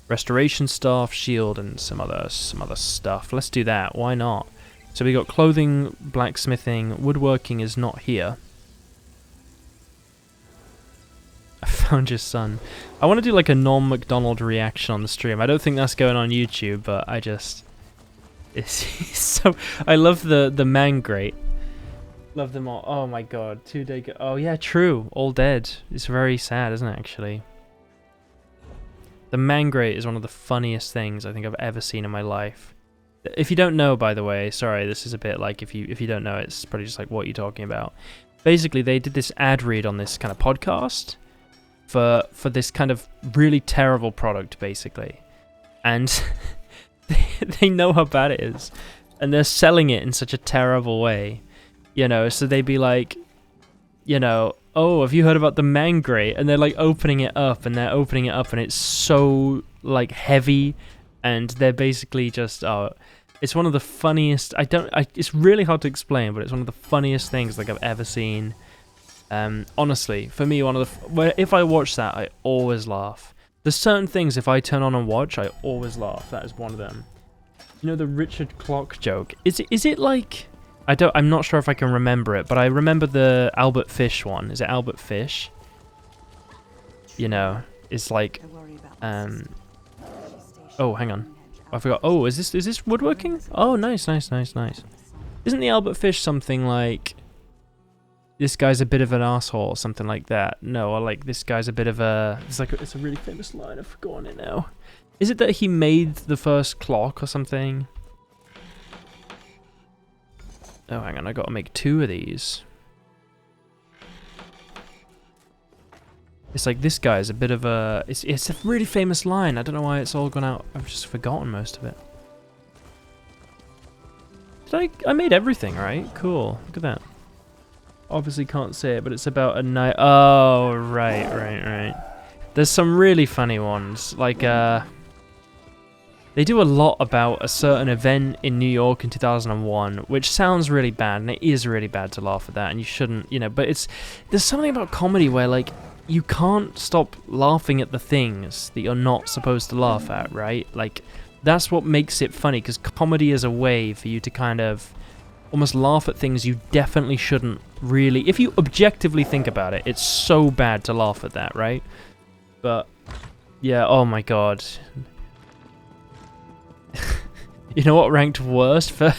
Restoration Staff, Shield, and some other stuff. Let's do that. Why not? So we got clothing, blacksmithing, woodworking is not here. I found your son. I want to do like a Norm Macdonald reaction on the stream. I don't think that's going on YouTube, but I just... It's so... I love the man great. Love them all. Oh my god. 2 day... Oh yeah, true. All dead. It's very sad, isn't it, actually? The man great is one of the funniest things I think I've ever seen in my life. If you don't know, by the way, sorry, this is a bit like, if you don't know, it's probably just like, what are you talking about? Basically, they did this ad read on this kind of podcast for this kind of really terrible product, basically. and they know how bad it is, and they're selling it in such a terrible way, you know. So they'd be like, you know, oh, have you heard about the Mangray? And they're like opening it up, and it's so like heavy, and they're basically just it's one of the funniest. It's really hard to explain, but it's one of the funniest things like I've ever seen. Honestly, for me, if I watch that, I always laugh. There's certain things if I turn on and watch, I always laugh. That is one of them. You know the Richard Clock joke? Is it like, I'm not sure if I can remember it, but I remember the Albert Fish one. Is it Albert Fish? You know, it's like oh, hang on. I forgot. Oh, is this woodworking? Oh, nice. Isn't the Albert Fish something like this guy's a bit of an asshole or something like that? No, or like this guy's a bit of a... It's a really famous line. I've forgotten it now. Is it that he made the first clock or something? Oh, hang on. I gotta make 2 of these. It's like this guy's a bit of a... It's a really famous line. I don't know why it's all gone out. I've just forgotten most of it. I made everything, right? Cool. Look at that. Obviously can't say it, but it's about a night. Oh, right. There's some really funny ones. Like, they do a lot about a certain event in New York in 2001, which sounds really bad, and it is really bad to laugh at that, and you shouldn't, you know, but there's something about comedy where, like, you can't stop laughing at the things that you're not supposed to laugh at, right? Like, that's what makes it funny, because comedy is a way for you to kind of almost laugh at things you definitely shouldn't really. If you objectively think about it, it's so bad to laugh at that, right? But yeah, oh my god. You know what ranked worst for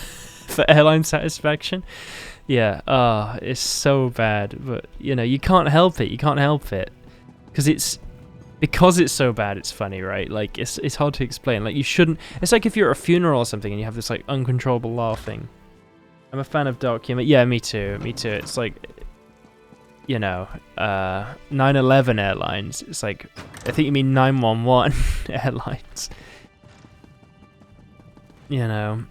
airline satisfaction? Yeah, it's so bad, but you know, you can't help it. Because it's so bad, it's funny, right? Like it's hard to explain. Like you shouldn't. It's like if you're at a funeral or something and you have this like uncontrollable laughing. I'm a fan of document. Yeah, me too. It's like, you know, 9/11 Airlines. It's like, I think you mean 911 Airlines. You know.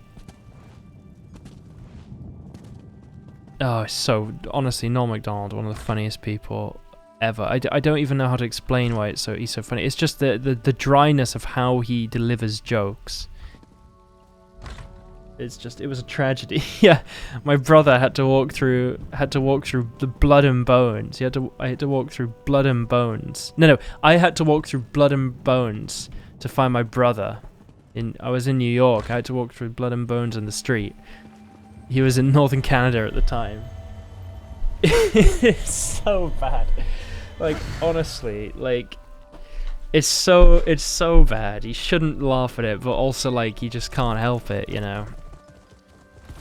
Oh, it's so, honestly, Noel McDonald, one of the funniest people ever. I don't even know how to explain why he's so funny. It's just the dryness of how he delivers jokes. It was a tragedy. Yeah, my brother had to walk through the blood and bones. I had to walk through blood and bones. No, I had to walk through blood and bones to find my brother. I was in New York. I had to walk through blood and bones in the street. He was in northern Canada at the time. It's so bad. Like honestly, like it's so bad. You shouldn't laugh at it, but also like you just can't help it, you know.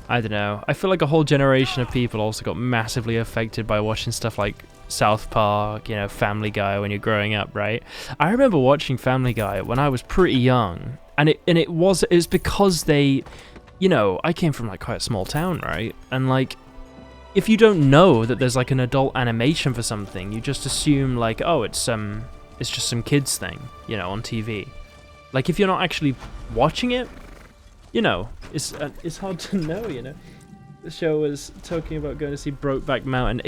I don't know. I feel like a whole generation of people also got massively affected by watching stuff like South Park, you know, Family Guy when you're growing up, right? I remember watching Family Guy when I was pretty young, and it was because they, you know, I came from like quite a small town, right? And like, if you don't know that there's like an adult animation for something, you just assume like, oh, it's just some kids thing, you know, on TV. Like if you're not actually watching it, you know, it's hard to know, you know. The show was talking about going to see Brokeback Mountain.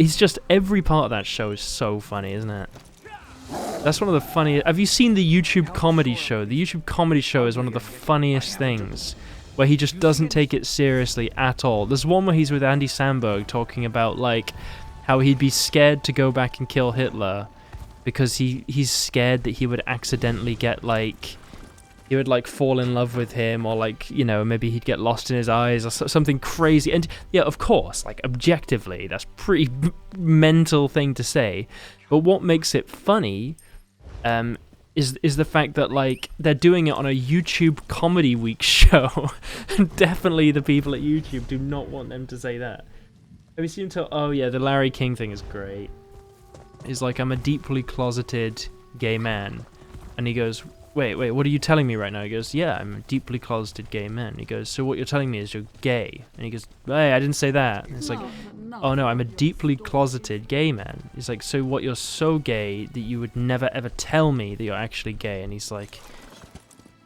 Every part of that show is so funny, isn't it? That's one of the funniest. Have you seen the YouTube comedy show? The YouTube comedy show is one of the funniest things, where he just doesn't take it seriously at all. There's one where he's with Andy Samberg talking about like how he'd be scared to go back and kill Hitler because he's scared that he would accidentally get like, he would like fall in love with him, or like, you know, maybe he'd get lost in his eyes or something crazy. And yeah, of course, like objectively, that's pretty mental thing to say. But what makes it funny is the fact that like they're doing it on a YouTube Comedy Week show. And definitely the people at YouTube do not want them to say that. Have you seen him tell? Oh yeah, the Larry King thing is great. He's like, I'm a deeply closeted gay man, and he goes, wait, what are you telling me right now? He goes, yeah, I'm a deeply closeted gay man. He goes, so what you're telling me is you're gay? And he goes, hey, I didn't say that. And it's like, oh no, I'm a deeply closeted gay man. He's like, so what, you're so gay that you would never ever tell me that you're actually gay? And he's like,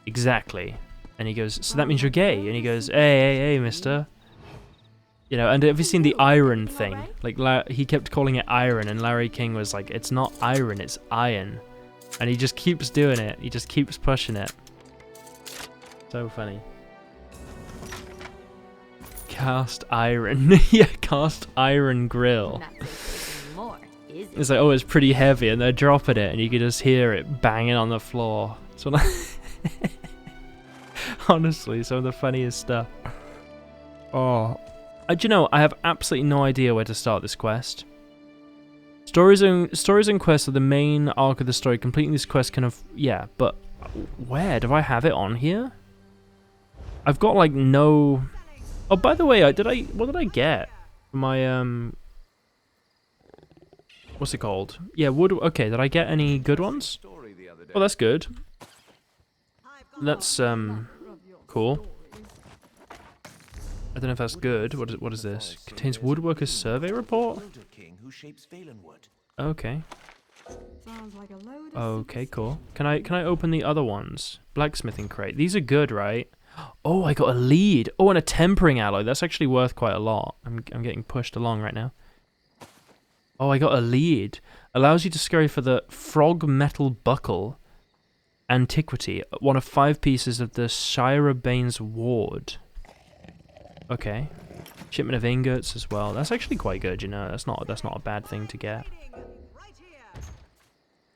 Exactly. And he goes, so that means you're gay? And he goes, hey, mister. You know, and have you seen the iron thing? Like, he kept calling it iron, and Larry King was like, it's not iron, it's iron. And he just keeps doing it. He just keeps pushing it. So funny. Cast iron. Yeah, cast iron grill. It's like, oh, it's pretty heavy, and they're dropping it, and you can just hear it banging on the floor. So, honestly, some of the funniest stuff. Oh. Do you know, I have absolutely no idea where to start this quest. Stories and quests are the main arc of the story. Completing this quest kind of... Yeah, but where? Do I have it on here? I've got, like, no... Oh, by the way, what did I get? My, what's it called? Yeah, wood... Okay, did I get any good ones? Oh, that's good. That's, cool. I don't know if that's good. What is this? Contains woodworker's survey report? Okay. Okay, cool. Can I open the other ones? Blacksmithing crate. These are good, right? Oh, I got a lead. Oh, and a tempering alloy. That's actually worth quite a lot. I'm getting pushed along right now. Oh, I got a lead. Allows you to scurry for the frog metal buckle. Antiquity. One of 5 pieces of the Shira Bane's ward. Okay. Shipment of ingots as well. That's actually quite good, you know. That's not a bad thing to get.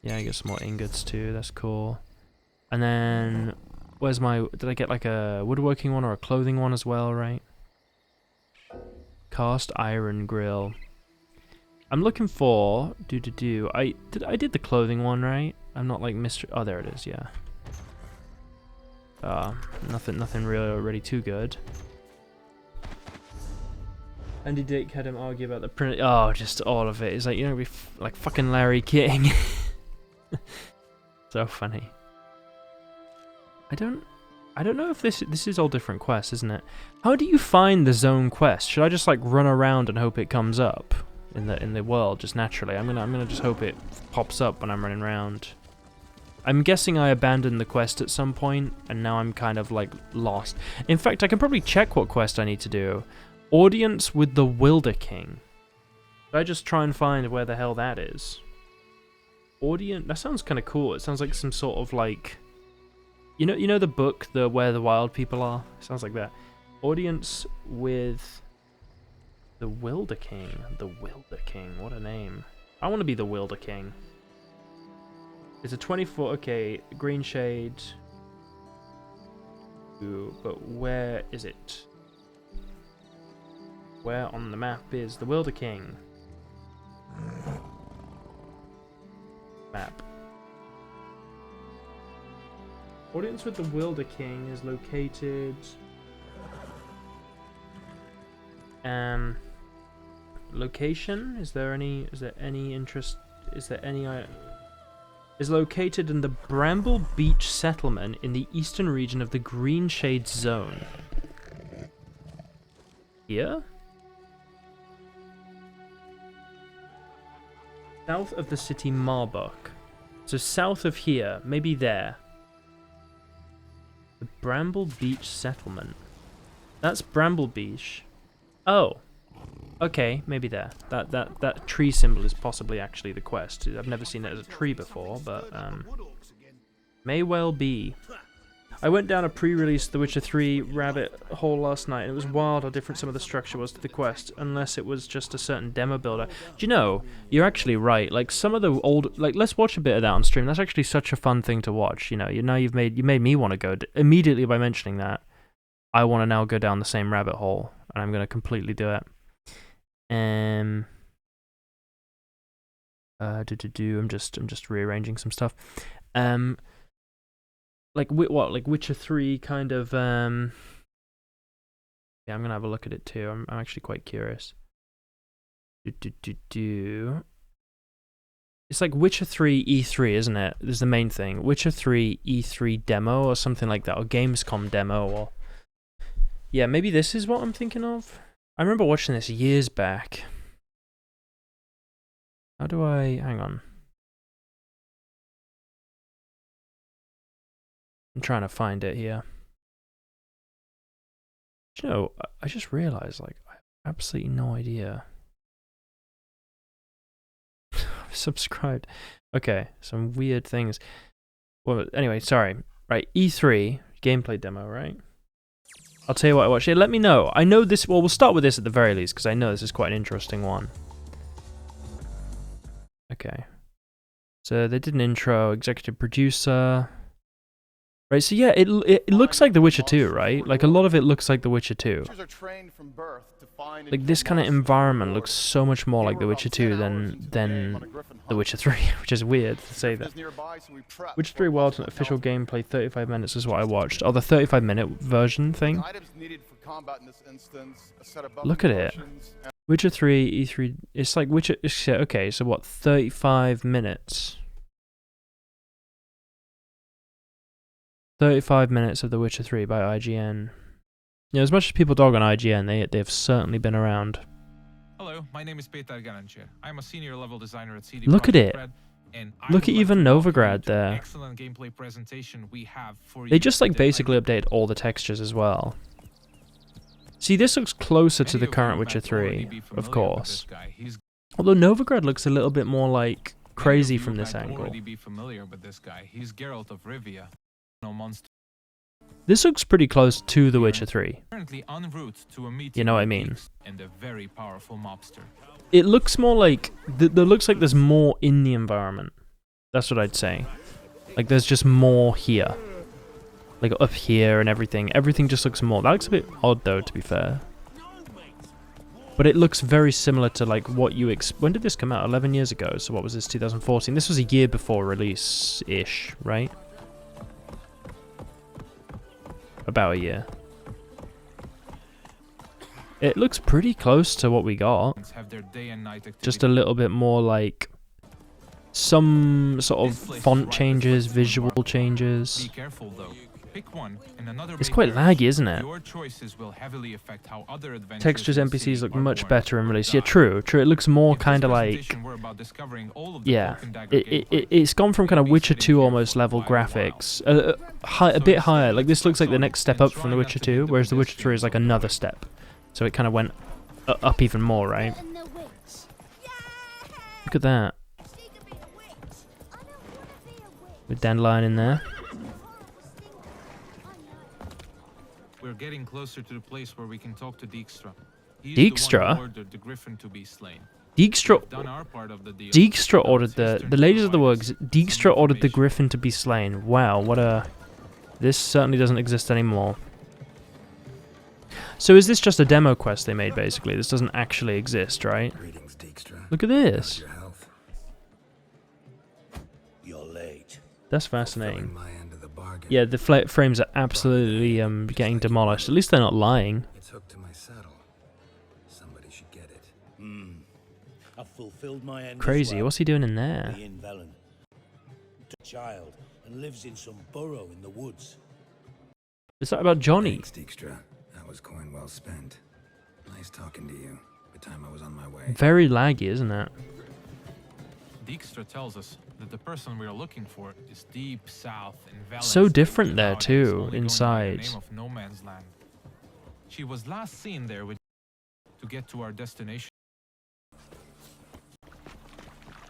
Yeah, I get some more ingots too. That's cool. And then where's my... Did I get like a woodworking one or a clothing one as well, right? Cast iron grill. I'm looking for... I did the clothing one, right? I'm not like Mr... Oh, there it is, yeah. Nothing really too good. Andy Dick had him argue about the print. Oh, just all of it. It's like, you're gonna be like fucking Larry King. So funny. I don't know if this is all different quests, isn't it? How do you find the zone quest? Should I just like run around and hope it comes up in the world just naturally? I'm gonna just hope it pops up when I'm running around. I'm guessing I abandoned the quest at some point, and now I'm kind of like lost. In fact, I can probably check what quest I need to do. Audience with the Wilder King. Should I just try and find where the hell that is? Audience... That sounds kind of cool. It sounds like some sort of like... You know the book, the Where the Wild People Are? It sounds like that. Audience with the Wilder King. The Wilder King. What a name. I want to be the Wilder King. It's a 24... Okay, green shade. Ooh, but where is it? Where on the map is the Wilder King? Map. Audience with the Wilder King is located... Location? Is there any interest... Is located in the Bramble Beach settlement in the eastern region of the Green Shades Zone. Here? South of the city Marbach. So south of here, maybe there. The Bramble Beach settlement. That's Bramble Beach. Oh. Okay, maybe there. That tree symbol is possibly actually the quest. I've never seen it as a tree before, but may well be. I went down a pre-release The Witcher 3 rabbit hole last night, and it was wild how different some of the structure was to the quest, unless it was just a certain demo builder. Do you know, you're actually right. Like, some of the old... Like, let's watch a bit of that on stream. That's actually such a fun thing to watch, you know. You've made me want to go... Immediately by mentioning that, I want to now go down the same rabbit hole, and I'm going to completely do it. I'm just rearranging some stuff. Like what? Like Witcher 3 kind of. Yeah, I'm gonna have a look at it too. I'm actually quite curious. It's like Witcher 3 E3, isn't it? This is the main thing. Witcher 3 E3 demo or something like that, or Gamescom demo, or yeah, maybe this is what I'm thinking of. I remember watching this years back. How do I... Hang on. I'm trying to find it here. You know, I just realized, like, I have absolutely no idea. I've subscribed. Okay, some weird things. Well, anyway, sorry. Right, E3 gameplay demo, right? I'll tell you what I watched. Yeah, let me know. I know this. Well, we'll start with this at the very least because I know this is quite an interesting one. Okay. So they did an intro, executive producer. Right, so yeah, it looks like The Witcher 2, right? Like, a lot of it looks like The Witcher 2. Like, this kind of environment looks so much more like The Witcher 2 than The Witcher 3, which is weird to say that. Witcher 3 Wild official gameplay, 35 minutes is what I watched. Oh, the 35-minute version thing? Look at it. Witcher 3, E3, it's like Witcher, okay, so what, 35 minutes? 35 minutes of The Witcher 3 by IGN. Yeah, as much as people dog on IGN, they've certainly been around. Hello, my name is Peter Garanche. I'm a senior level designer at CD Look at Projekt it. Red, and Look at I would even like to welcome you Novigrad to an there. excellent gameplay presentation we have for They you just like today. basically update all the textures as well. See, this looks closer to Many the of current you Witcher might already 3, be of familiar with course. this guy. He's Although Novigrad looks a little bit more like crazy Many of from you this might angle. already be familiar with this guy. He's Geralt of Rivia, no monster. This looks pretty close to The Witcher 3. Currently en route to a meeting You know what I with mean? Geeks and a very powerful mobster. It looks more like, there looks like there's more in the environment. That's what I'd say. Like there's just more here. Like up here and everything. Everything just looks more. That looks a bit odd though, to be fair. But it looks very similar to like what you when did this come out? 11 years ago. So what was this, 2014? This was a year before release-ish, right? About a year. It looks pretty close to what we got. Have their day and night Just a little bit more like some sort of This place is font ripe changes, with visual market. changes. Be careful though. Pick one and another It's may quite perish. laggy, isn't it? Your choices will heavily affect how other adventures Textures, in the NPCs city look are much born better in or release. Yeah, die. true. It looks more In this kind of like, presentation, we're about discovering all of the yeah. Cloak and Dagger gameplay. It's gone from kind of We'll be Witcher sitting 2 here almost for level quite a while. graphics, a bit higher. Like this looks like the next step up from The Witcher 2, whereas The Witcher 3 is like another step. So it kind of went up even more, right? Look at that. With Dandelion in there. We're getting closer to the place where we can talk to Dijkstra. He's Dijkstra? the one who ordered the Griffin to be slain. Dijkstra, We've done our part of the deal. Dijkstra Now ordered it's his turn the to ladies of the provide works. us some Dijkstra ordered the information. Griffin to be slain. Wow, what a. This certainly doesn't exist anymore. So is this just a demo quest they made, basically? This doesn't actually exist, right? Greetings, Dijkstra. Look at this. Your health. You're late. That's Filling fascinating. my end of the bargain. Yeah, the frames are absolutely getting demolished. At least they're not lying. It's hooked to my saddle. Somebody should get it. I've fulfilled my end. Crazy. As well. What's he doing in there? The Invalid. A child and lives in some burrow in the woods. Is that about Johnny? Thanks, Dijkstra. That was coin well spent. Nice talking to you. The time I was on my way. Very laggy, isn't it? Dijkstra tells us that the person we are looking for is deep south in Valence. So different there, Now it is too, only going by the inside. name of No Man's Land. She was last seen there with to get to our destination.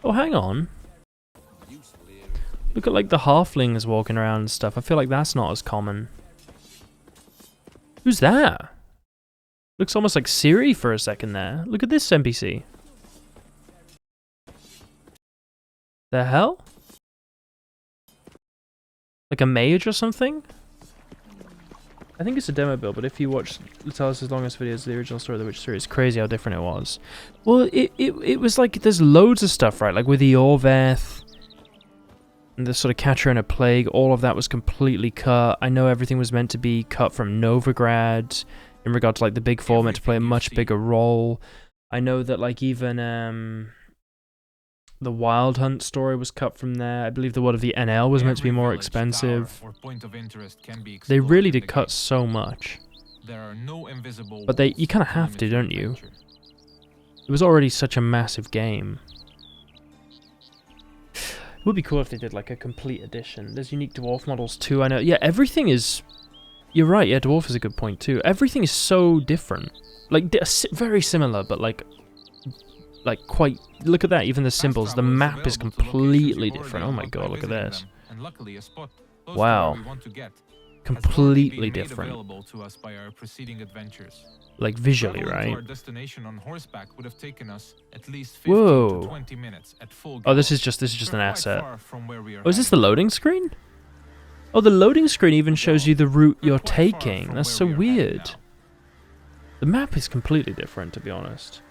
Oh, hang on. Look at like the halflings walking around and stuff. I feel like that's not as common. Who's that? Looks almost like Siri for a second there. Look at this NPC. The hell? Like a mage or something? I think it's a demo build, but if you watch Litalis' longest videos, the original story of the Witcher 3, it's crazy how different it was. Well, it was like, there's loads of stuff, right? Like with the Orveth, and the sort of Catcher in a Plague, all of that was completely cut. I know everything was meant to be cut from Novigrad, in regard to like the Big Four, meant to play a much bigger role. I know that like even the Wild Hunt story was cut from there. I believe the World of the NL was meant to be Every more village, expensive. tower, or point of interest can be They explored really in the did cut game. so much. There are no invisible But you walls kind of to have to, limit your don't you? adventure. It was already such a massive game. Would be cool if they did like a complete edition. There's unique dwarf models too. I know. Yeah, everything is. You're right. Yeah, dwarf is a good point too. Everything is so different. Like very similar, but like quite. Look at that. Even the symbols. The map is completely different. Oh my god! Look at this. Wow. Completely different. Available to us by our preceding adventures. Like visually, Traveling to right? our destination on horseback would have taken us at least 15 Whoa. to 20 minutes at full Oh, this gallop. is just an We're quite asset. far from where we are Oh, is this headed. the loading screen? Oh, the loading screen even shows you the route you're Quite far taking. from That's where so we are headed weird. now. The map is completely different, to be honest.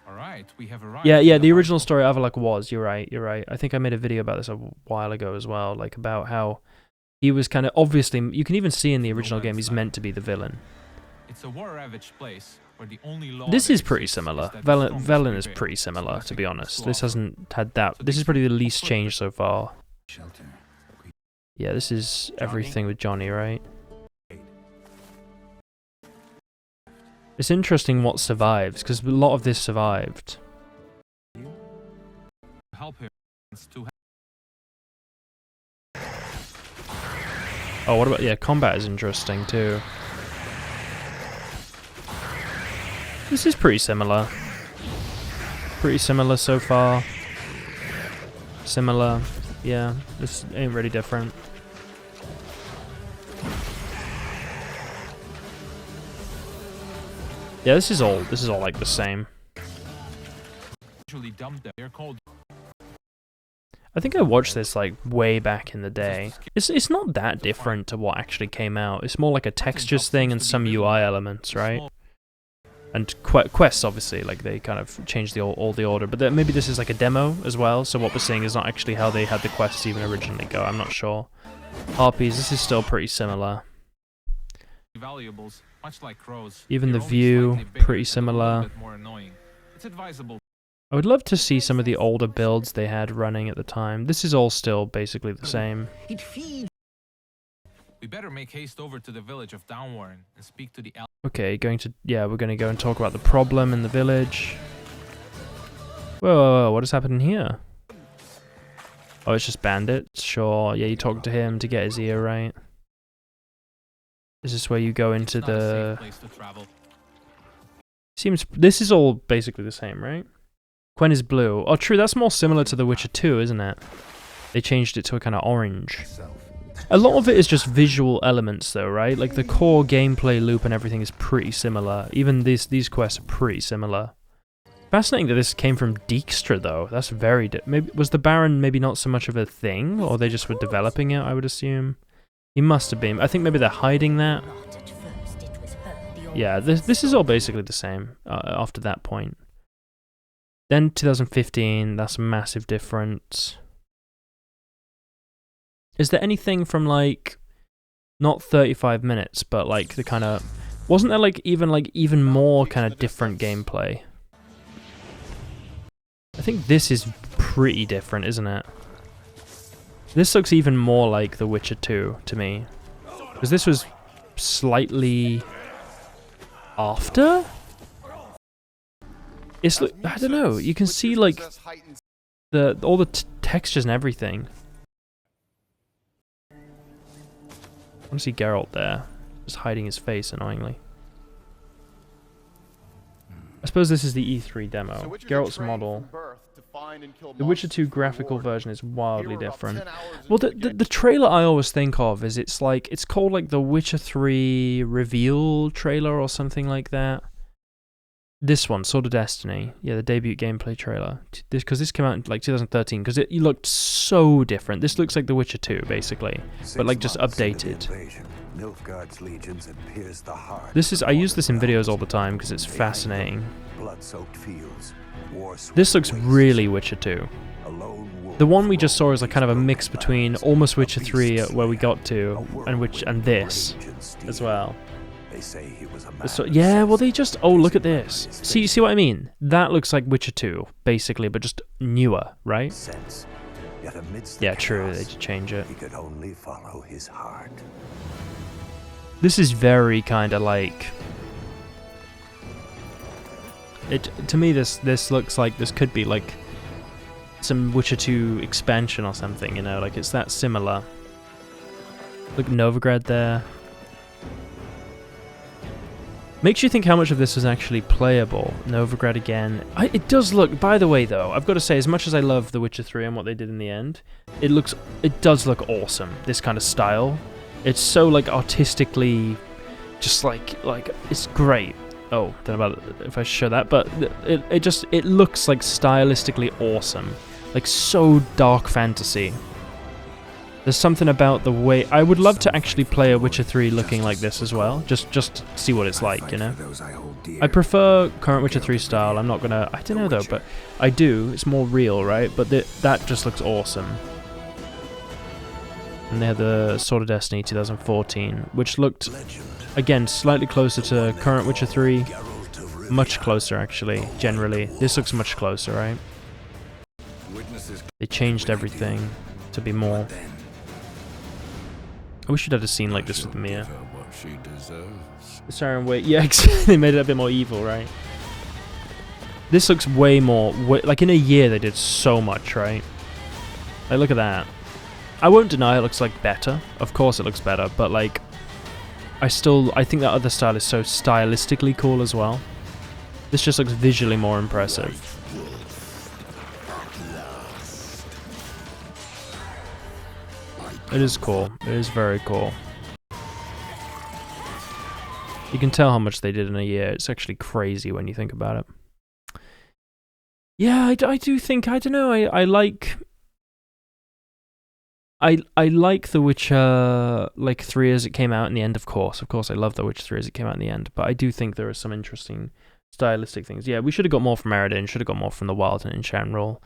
All right, we have arrived Yeah, in yeah, the heart original of- story of Avalok was. You're right, you're right. I think I made a video about this a while ago as well, like about how he was kind of obviously. You can even see in the original game he's meant to be the villain. It's a war-ravaged place where the only law This that is pretty exists similar. is that the strongest Velen is prevail. pretty similar, to be honest. This Slaughter. hasn't had that. This is probably the least changed so far. Shelter. Yeah, this is everything with Johnny, right? It's interesting what survives, because a lot of this survived. Help here. It's too Oh, what about, yeah, combat is interesting too. This is pretty similar. Pretty similar so far. Similar, yeah, this ain't really different. Yeah, this is all like the same. usually dumped there. They're called I think I watched this like way back in the day. It's not that different to what actually came out. It's more like a textures thing and some UI elements, right? And quests, obviously, like they kind of changed all the order. But then maybe this is like a demo as well. So what we're seeing is not actually how they had the quests even originally go. I'm not sure. Harpies, this is still pretty similar. valuables, much like crows. Even They're the only view, slightly bigger pretty and a similar. little bit more annoying. It's advisable. I would love to see some of the older builds they had running at the time. This is all still basically the same. We better make haste over to the village of Downwarren and speak to the elf. Okay, we're going to go and talk about the problem in the village. Whoa, what is happening here? Oh, it's just bandits? Sure, yeah, you talk to him to get his ear right. Is this where you go into It's not a the... safe place to travel. This is all basically the same, right? Quen is blue. Oh, true, that's more similar to The Witcher 2, isn't it? They changed it to a kind of orange. A lot of it is just visual elements, though, right? Like the core gameplay loop and everything is pretty similar. Even these quests are pretty similar. Fascinating that this came from Dijkstra, though. That's very... maybe was the Baron maybe not so much of a thing, or they just were developing it, I would assume? He must have been. I think maybe they're hiding that. Yeah, this is all basically the same after that point. Then 2015, that's a massive difference. Is there anything from like, not 35 minutes, but like the kind of, wasn't there like even more kind of different gameplay? I think this is pretty different, isn't it? This looks even more like The Witcher 2 to me. Because this was slightly after? It's I don't know, you can see like all the textures and everything. I want to see Geralt there, just hiding his face annoyingly. I suppose this is the E3 demo. Geralt's model. The Witcher 2 graphical version is wildly different. Well, the trailer I always think of is it's called like the Witcher 3 reveal trailer or something like that. This one, Sword of Destiny, yeah, the debut gameplay trailer. Because this came out in like 2013, because it looked so different. This looks like The Witcher 2, basically, but like just updated. Nilfgaard's legions had pierced the heart. I use this in videos all the time because it's fascinating. Blood-soaked fields, This looks really Witcher 2. The one we just saw is like kind of a mix between almost Witcher 3 where we got to, and this as well. They say he was a So, yeah, well they just, oh look at this. See what I mean? That looks like Witcher 2, basically, but just newer, right? Yeah, true, they did change it. He could only follow his heart. This is very kind of like... To me, this looks like this could be like some Witcher 2 expansion or something, you know, like it's that similar. Look, Novigrad there. Makes you think how much of this is actually playable. Novigrad again. It does look, by the way though, I've got to say, as much as I love The Witcher 3 and what they did in the end, it does look awesome, this kind of style. It's so like artistically, just like it's great. Oh, don't know about if I show that, but it looks like stylistically awesome. Like so dark fantasy. There's something about the way... I would love to actually play a Witcher 3 looking like this as well, just to see what it's like, you know? I prefer current Witcher 3 style, I'm not gonna... I don't know though, but I do, it's more real, right? But that just looks awesome. And they had the Sword of Destiny 2014, which looked, again, slightly closer to current Witcher 3. Much closer, actually, generally. This looks much closer, right? They changed everything to be more... I wish you'd had a scene like this with Mia. The Siren Way, yeah, they made it a bit more evil, right? This looks way more, like in a year they did so much, right? Like look at that. I won't deny it looks like better. Of course it looks better, but like, I think that other style is so stylistically cool as well. This just looks visually more impressive. It is cool. It is very cool. You can tell how much they did in a year. It's actually crazy when you think about it. Yeah, I do think, I don't know, I like... I like The Witcher, like, 3 as it came out in the end, of course. Of course, I love The Witcher 3 as it came out in the end. But I do think there are some interesting stylistic things. Yeah, we should have got more from Eredin. Should have got more from the Wild and Enchantment.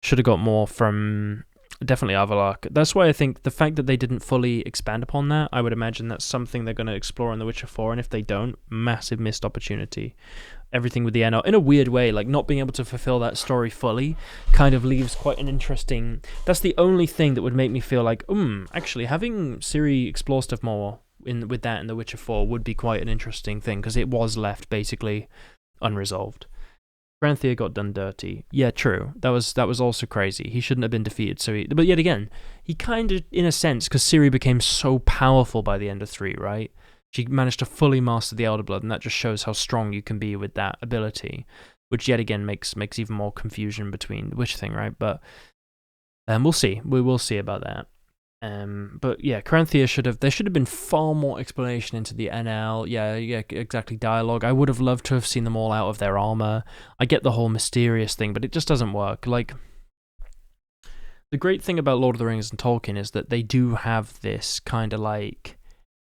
Should have got more from... Definitely Avallac'h. That's why I think the fact that they didn't fully expand upon that, I would imagine that's something they're going to explore in The Witcher 4, and if they don't, massive missed opportunity. Everything with the NL, in a weird way, like not being able to fulfill that story fully, kind of leaves quite an interesting... That's the only thing that would make me feel like, actually, having Ciri explore stuff more with that in The Witcher 4 would be quite an interesting thing, because it was left basically unresolved. Granthea got done dirty. Yeah, true. That was also crazy. He shouldn't have been defeated. But yet again, he kind of, in a sense, because Ciri became so powerful by the end of 3, right? She managed to fully master the Elder Blood, and that just shows how strong you can be with that ability, which yet again makes even more confusion between which thing, right? But we'll see. We will see about that. But yeah, Granthea there should have been far more explanation into the NL. Yeah, exactly. Dialogue. I would have loved to have seen them all out of their armor. I get the whole mysterious thing, but it just doesn't work. Like, the great thing about Lord of the Rings and Tolkien is that they do have this kind of like,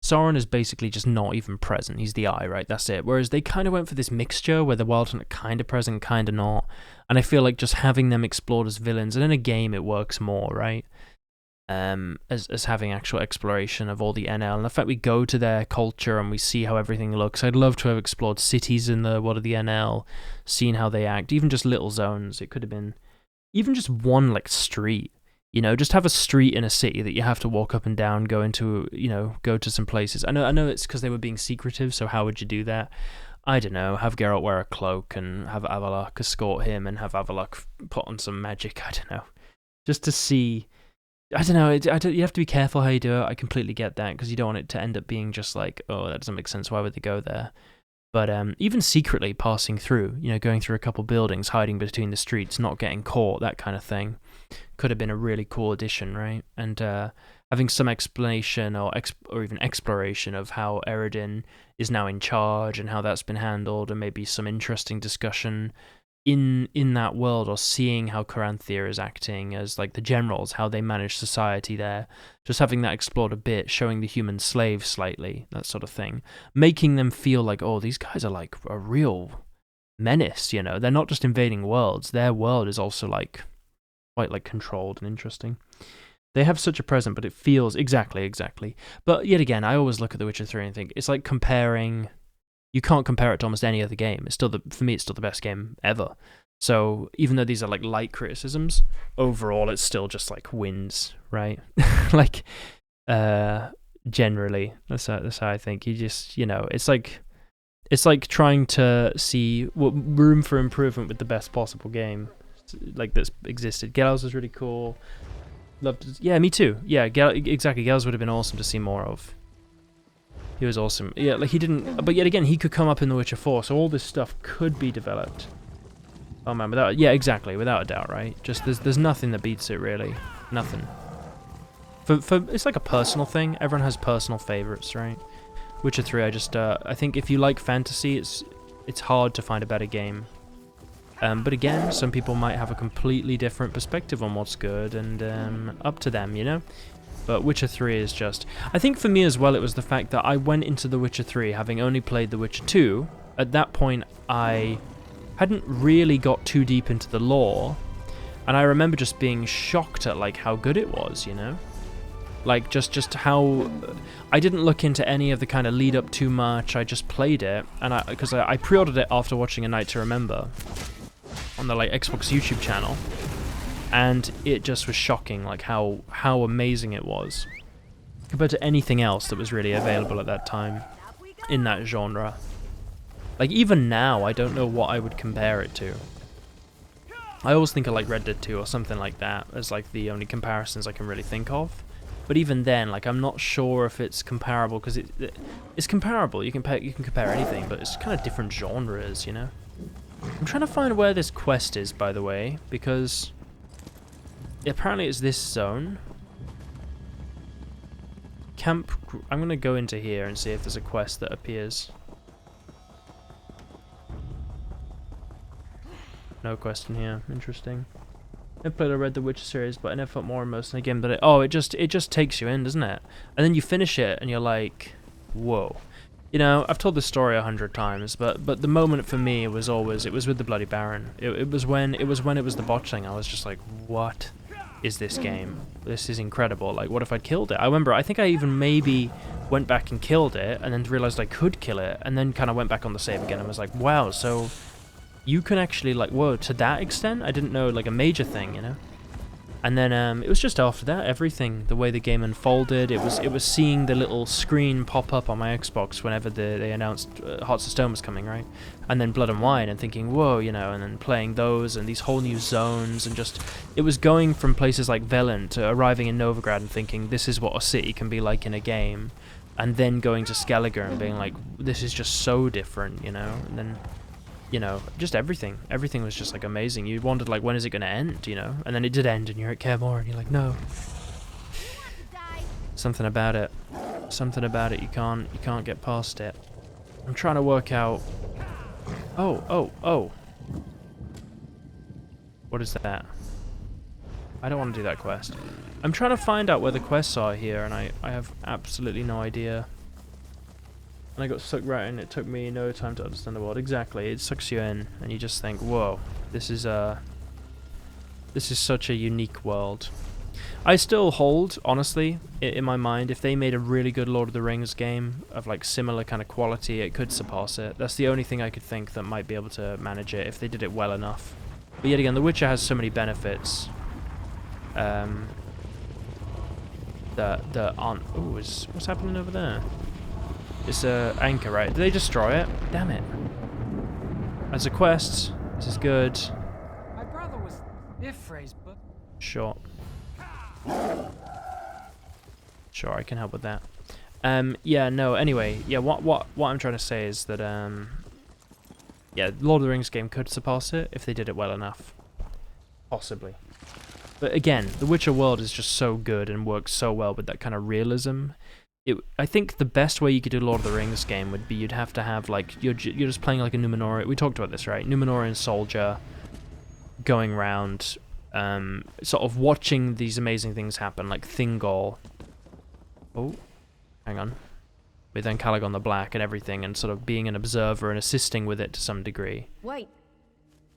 Sauron is basically just not even present. He's the eye, right? That's it. Whereas they kind of went for this mixture where the Wild Hunt are kind of present, kind of not. And I feel like just having them explored as villains, and in a game it works more, right? As having actual exploration of all the NL, and the fact we go to their culture and we see how everything looks. I'd love to have explored cities in the NL, seen how they act, even just little zones. It could have been even just one like street, you know, just have a street in a city that you have to walk up and down, go into, you know, go to some places. I know it's because they were being secretive, so how would you do that? I don't know, have Geralt wear a cloak and have Avallac'h escort him and have Avallac'h put on some magic, I don't know, just to see. I don't know, you have to be careful how you do it. I completely get that, because you don't want it to end up being just like, oh, that doesn't make sense, why would they go there? But even secretly passing through, you know, going through a couple buildings, hiding between the streets, not getting caught, that kind of thing, could have been a really cool addition, right? And having some explanation or even exploration of how Eredin is now in charge and how that's been handled, and maybe some interesting discussion in that world, or seeing how Granthea is acting as like the generals, how they manage society there, just having that explored a bit, showing the human slaves slightly, that sort of thing, making them feel like, oh, these guys are like a real menace, you know, they're not just invading worlds, their world is also like quite like controlled and interesting. They have such a presence, but it feels exactly. But yet again, I always look at The Witcher 3 and think it's like comparing. You can't compare it to almost any other game. It's still for me, it's still the best game ever. So even though these are like light criticisms, overall it's still just like wins, right? Like, generally, that's how I think. You just, you know, it's like trying to see what room for improvement with the best possible game. like that's existed. Gels was really cool. Loved. Yeah, me too. Yeah, exactly. Gels would have been awesome to see more of. He was awesome. Yeah, like he didn't. But yet again, he could come up in The Witcher 4, so all this stuff could be developed. Oh man, yeah, exactly, without a doubt, right? Just there's nothing that beats it really. Nothing. For it's like a personal thing. Everyone has personal favorites, right? Witcher 3, I think if you like fantasy, it's hard to find a better game. But again, some people might have a completely different perspective on what's good, and up to them, you know? But Witcher 3 is just... I think for me as well, it was the fact that I went into The Witcher 3 having only played The Witcher 2. At that point, I hadn't really got too deep into the lore, and I remember just being shocked at like how good it was, you know? Like just how... I didn't look into any of the kind of lead up too much, I just played it, and because I pre-ordered it after watching A Night to Remember on the like Xbox YouTube channel. And it just was shocking, like how amazing it was compared to anything else that was really available at that time in that genre. Like even now, I don't know what I would compare it to. I always think of like Red Dead 2 or something like that as like the only comparisons I can really think of. But even then, like I'm not sure if it's comparable because it's comparable. You can compare anything, but it's kind of different genres, you know. I'm trying to find where this quest is, by the way, because. Apparently it's this zone. I'm gonna go into here and see if there's a quest that appears. No quest in here. Interesting. I've played or read the Witcher series, but I never felt more immersed in a game that it just takes you in, doesn't it? And then you finish it and you're like, whoa. You know, I've told this story 100 times, but the moment for me was always with the Bloody Baron. It was when it was the botch thing. I was just like, what is this game? This is incredible. Like, what if I'd killed it? I remember, I think I even maybe went back and killed it, and then realized I could kill it, and then kind of went back on the save again and was like, wow, so you can actually, like, whoa, to that extent? I didn't know, like, a major thing, you know? And then it was just after that, everything, the way the game unfolded, it was seeing the little screen pop up on my Xbox whenever they announced Hearts of Stone was coming, right? And then Blood and Wine, and thinking, whoa, you know, and then playing those, and these whole new zones, and just, it was going from places like Velen to arriving in Novigrad and thinking, this is what a city can be like in a game, and then going to Skellige and being like, this is just so different, you know, and then... You know, just everything. Everything was just like amazing. You wondered like, when is it going to end, you know? And then it did end, and you're at Kaer Morhen, and you're like, no. Something about it. Something about it. You can't get past it. I'm trying to work out. Oh. What is that? I don't want to do that quest. I'm trying to find out where the quests are here, and I have absolutely no idea. And I got sucked right in. It took me no time to understand the world. Exactly, it sucks you in, and you just think, "Whoa, this is such a unique world." I still hold, honestly, in my mind, if they made a really good Lord of the Rings game of like similar kind of quality, it could surpass it. That's the only thing I could think that might be able to manage it if they did it well enough. But yet again, The Witcher has so many benefits that aren't. Ooh, what's happening over there? It's a anchor, right? Did they destroy it? Damn it. As a quest, this is good. My brother was phrase, but Sure. Sure, I can help with that. Yeah, no, anyway, yeah, what I'm trying to say is that yeah, Lord of the Rings game could surpass it if they did it well enough. Possibly. But again, the Witcher world is just so good and works so well with that kind of realism. I think the best way you could do a Lord of the Rings game would be you'd have to have, like, you're just playing like a Numenorian. We talked about this, right? Numenorian soldier going around, sort of watching these amazing things happen, like Thingol. Oh, hang on. With then Calagon the Black and everything, and sort of being an observer and assisting with it to some degree. Wait.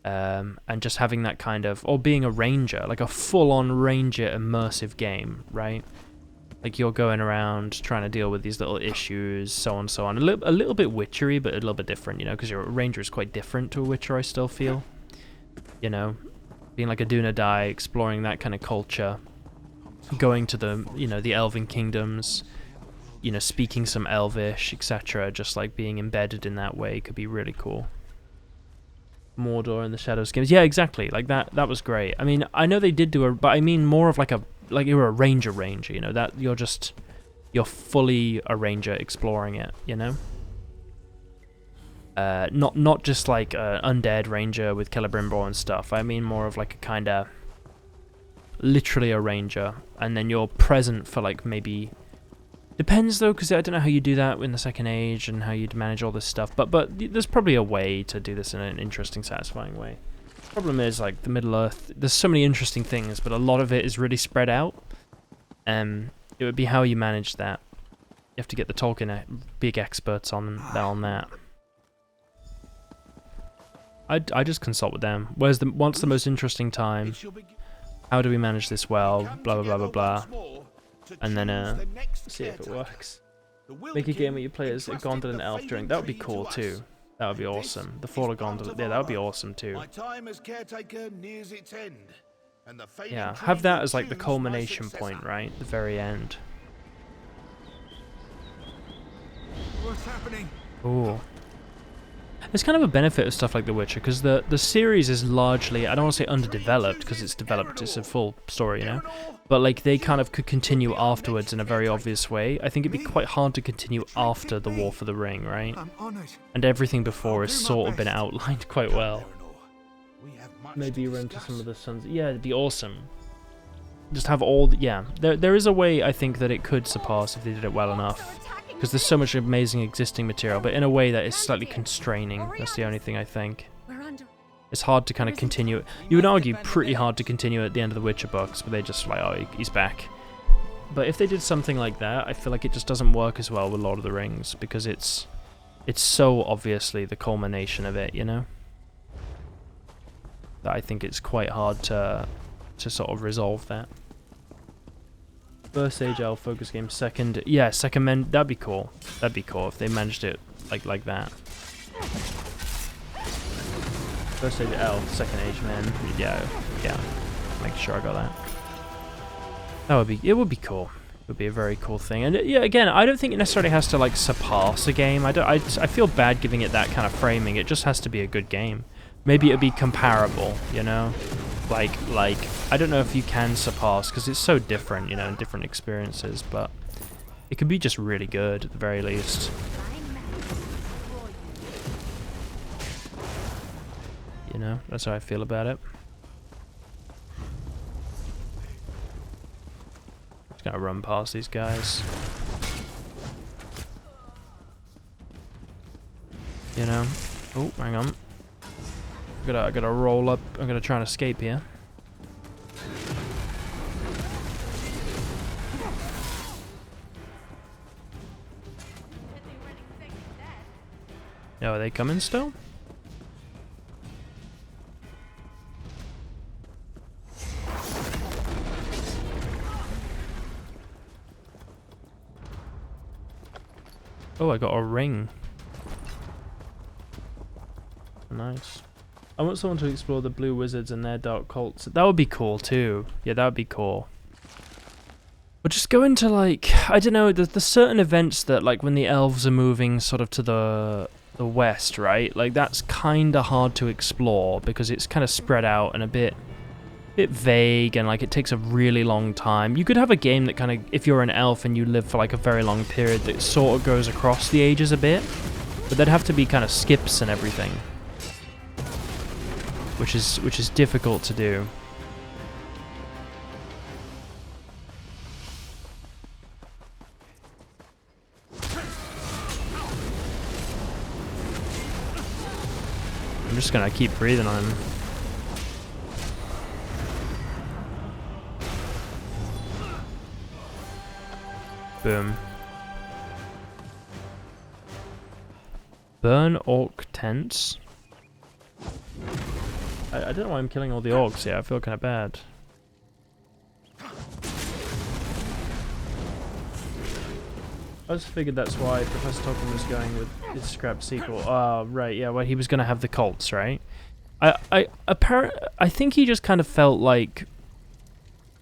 And just having that kind of, or being a ranger, like a full-on ranger immersive game, right? Like you're going around trying to deal with these little issues, so on and so on. A little bit witchery, but a little bit different, you know, because your ranger is quite different to a witcher, I still feel. You know, being like a Dunadai, exploring that kind of culture, going to the, you know, the elven kingdoms, you know, speaking some elvish, etc. Just like being embedded in that way could be really cool. Mordor and the Shadows games. Yeah, exactly. Like that was great. I mean, I know they did do but I mean more of like you're a ranger, you know, that you're fully a ranger exploring it, you know? Not just like an undead ranger with Celebrimbor and stuff. I mean more of like a kind of literally a ranger, and then you're present for like maybe, depends though, because I don't know how you do that in the Second Age and how you'd manage all this stuff, but there's probably a way to do this in an interesting, satisfying way. Problem is, like, the Middle Earth, there's so many interesting things, but a lot of it is really spread out. It would be how you manage that. You have to get the Tolkien big experts on that. I just consult with them. What's the most interesting time? How do we manage this well? Blah, blah, blah, blah, blah. And then, see if it works. Make a game where you play as a Gondolin and elf during... That would be cool, too. That would be awesome. The Fall of Gondolin. Yeah, that would be awesome, too. Yeah, have that as, like, the culmination point, right? The very end. What's happening? Ooh. There's kind of a benefit of stuff like The Witcher, because the series is largely, I don't want to say underdeveloped, because it's developed, it's a full story, you know? But, like, they kind of could continue afterwards in a very obvious way. I think it'd be quite hard to continue after The War for the Ring, right? And everything before has sort of been outlined quite well. Maybe run to some of the Sons. Yeah, it'd be awesome. Just have all the, yeah. There is a way, I think, that it could surpass if they did it well enough. Because there's so much amazing existing material, but in a way that is slightly constraining. That's the only thing I think. It's hard to kind of continue it. You would argue pretty hard to continue at the end of the Witcher books, but they just like, oh, he's back. But if they did something like that, I feel like it just doesn't work as well with Lord of the Rings, because it's so obviously the culmination of it, you know? That I think it's quite hard to sort of resolve that. First Age Elf focus game, second, yeah, second men, that'd be cool. That'd be cool if they managed it like that. First Age Elf, second Age men, yeah, make sure I got that. It would be cool. It would be a very cool thing. And yeah, again, I don't think it necessarily has to like surpass a game. I feel bad giving it that kind of framing. It just has to be a good game. Maybe it'd be comparable, you know? Like I don't know if you can surpass, because it's so different, you know, in different experiences, but it could be just really good at the very least. You know, that's how I feel about it. Just gonna run past these guys. You know? Oh, hang on. I gotta roll up. I'm gonna try and escape here. Oh, are they coming still? Oh, I got a ring. Nice. I want someone to explore the Blue Wizards and their dark cults. That would be cool too. Yeah, that would be cool. But just go into like, I don't know, there's certain events that like when the elves are moving sort of to the west, right? Like that's kind of hard to explore because it's kind of spread out and a bit vague, and like it takes a really long time. You could have a game that kind of, if you're an elf and you live for like a very long period, that sort of goes across the ages a bit, but there'd have to be kind of skips and everything. Which is difficult to do. I'm just gonna keep breathing on him. Boom. Burn orc tents. I don't know why I'm killing all the orcs here. I feel kind of bad. I just figured that's why Professor Tolkien was going with his scrap sequel. Oh, right, yeah, well, he was going to have the cults, right? I think he just kind of felt like...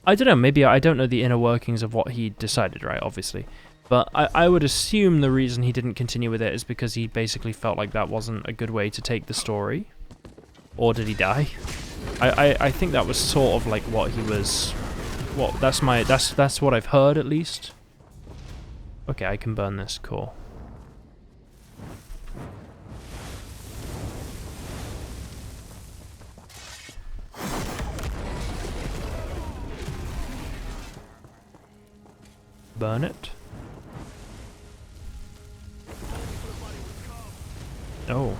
I don't know, maybe I don't know the inner workings of what he decided, right, obviously. But I would assume the reason he didn't continue with it is because he basically felt like that wasn't a good way to take the story. Or did he die? I think that was sort of like what he was... That's what I've heard, at least. Okay, I can burn this. Cool. Burn it. Oh.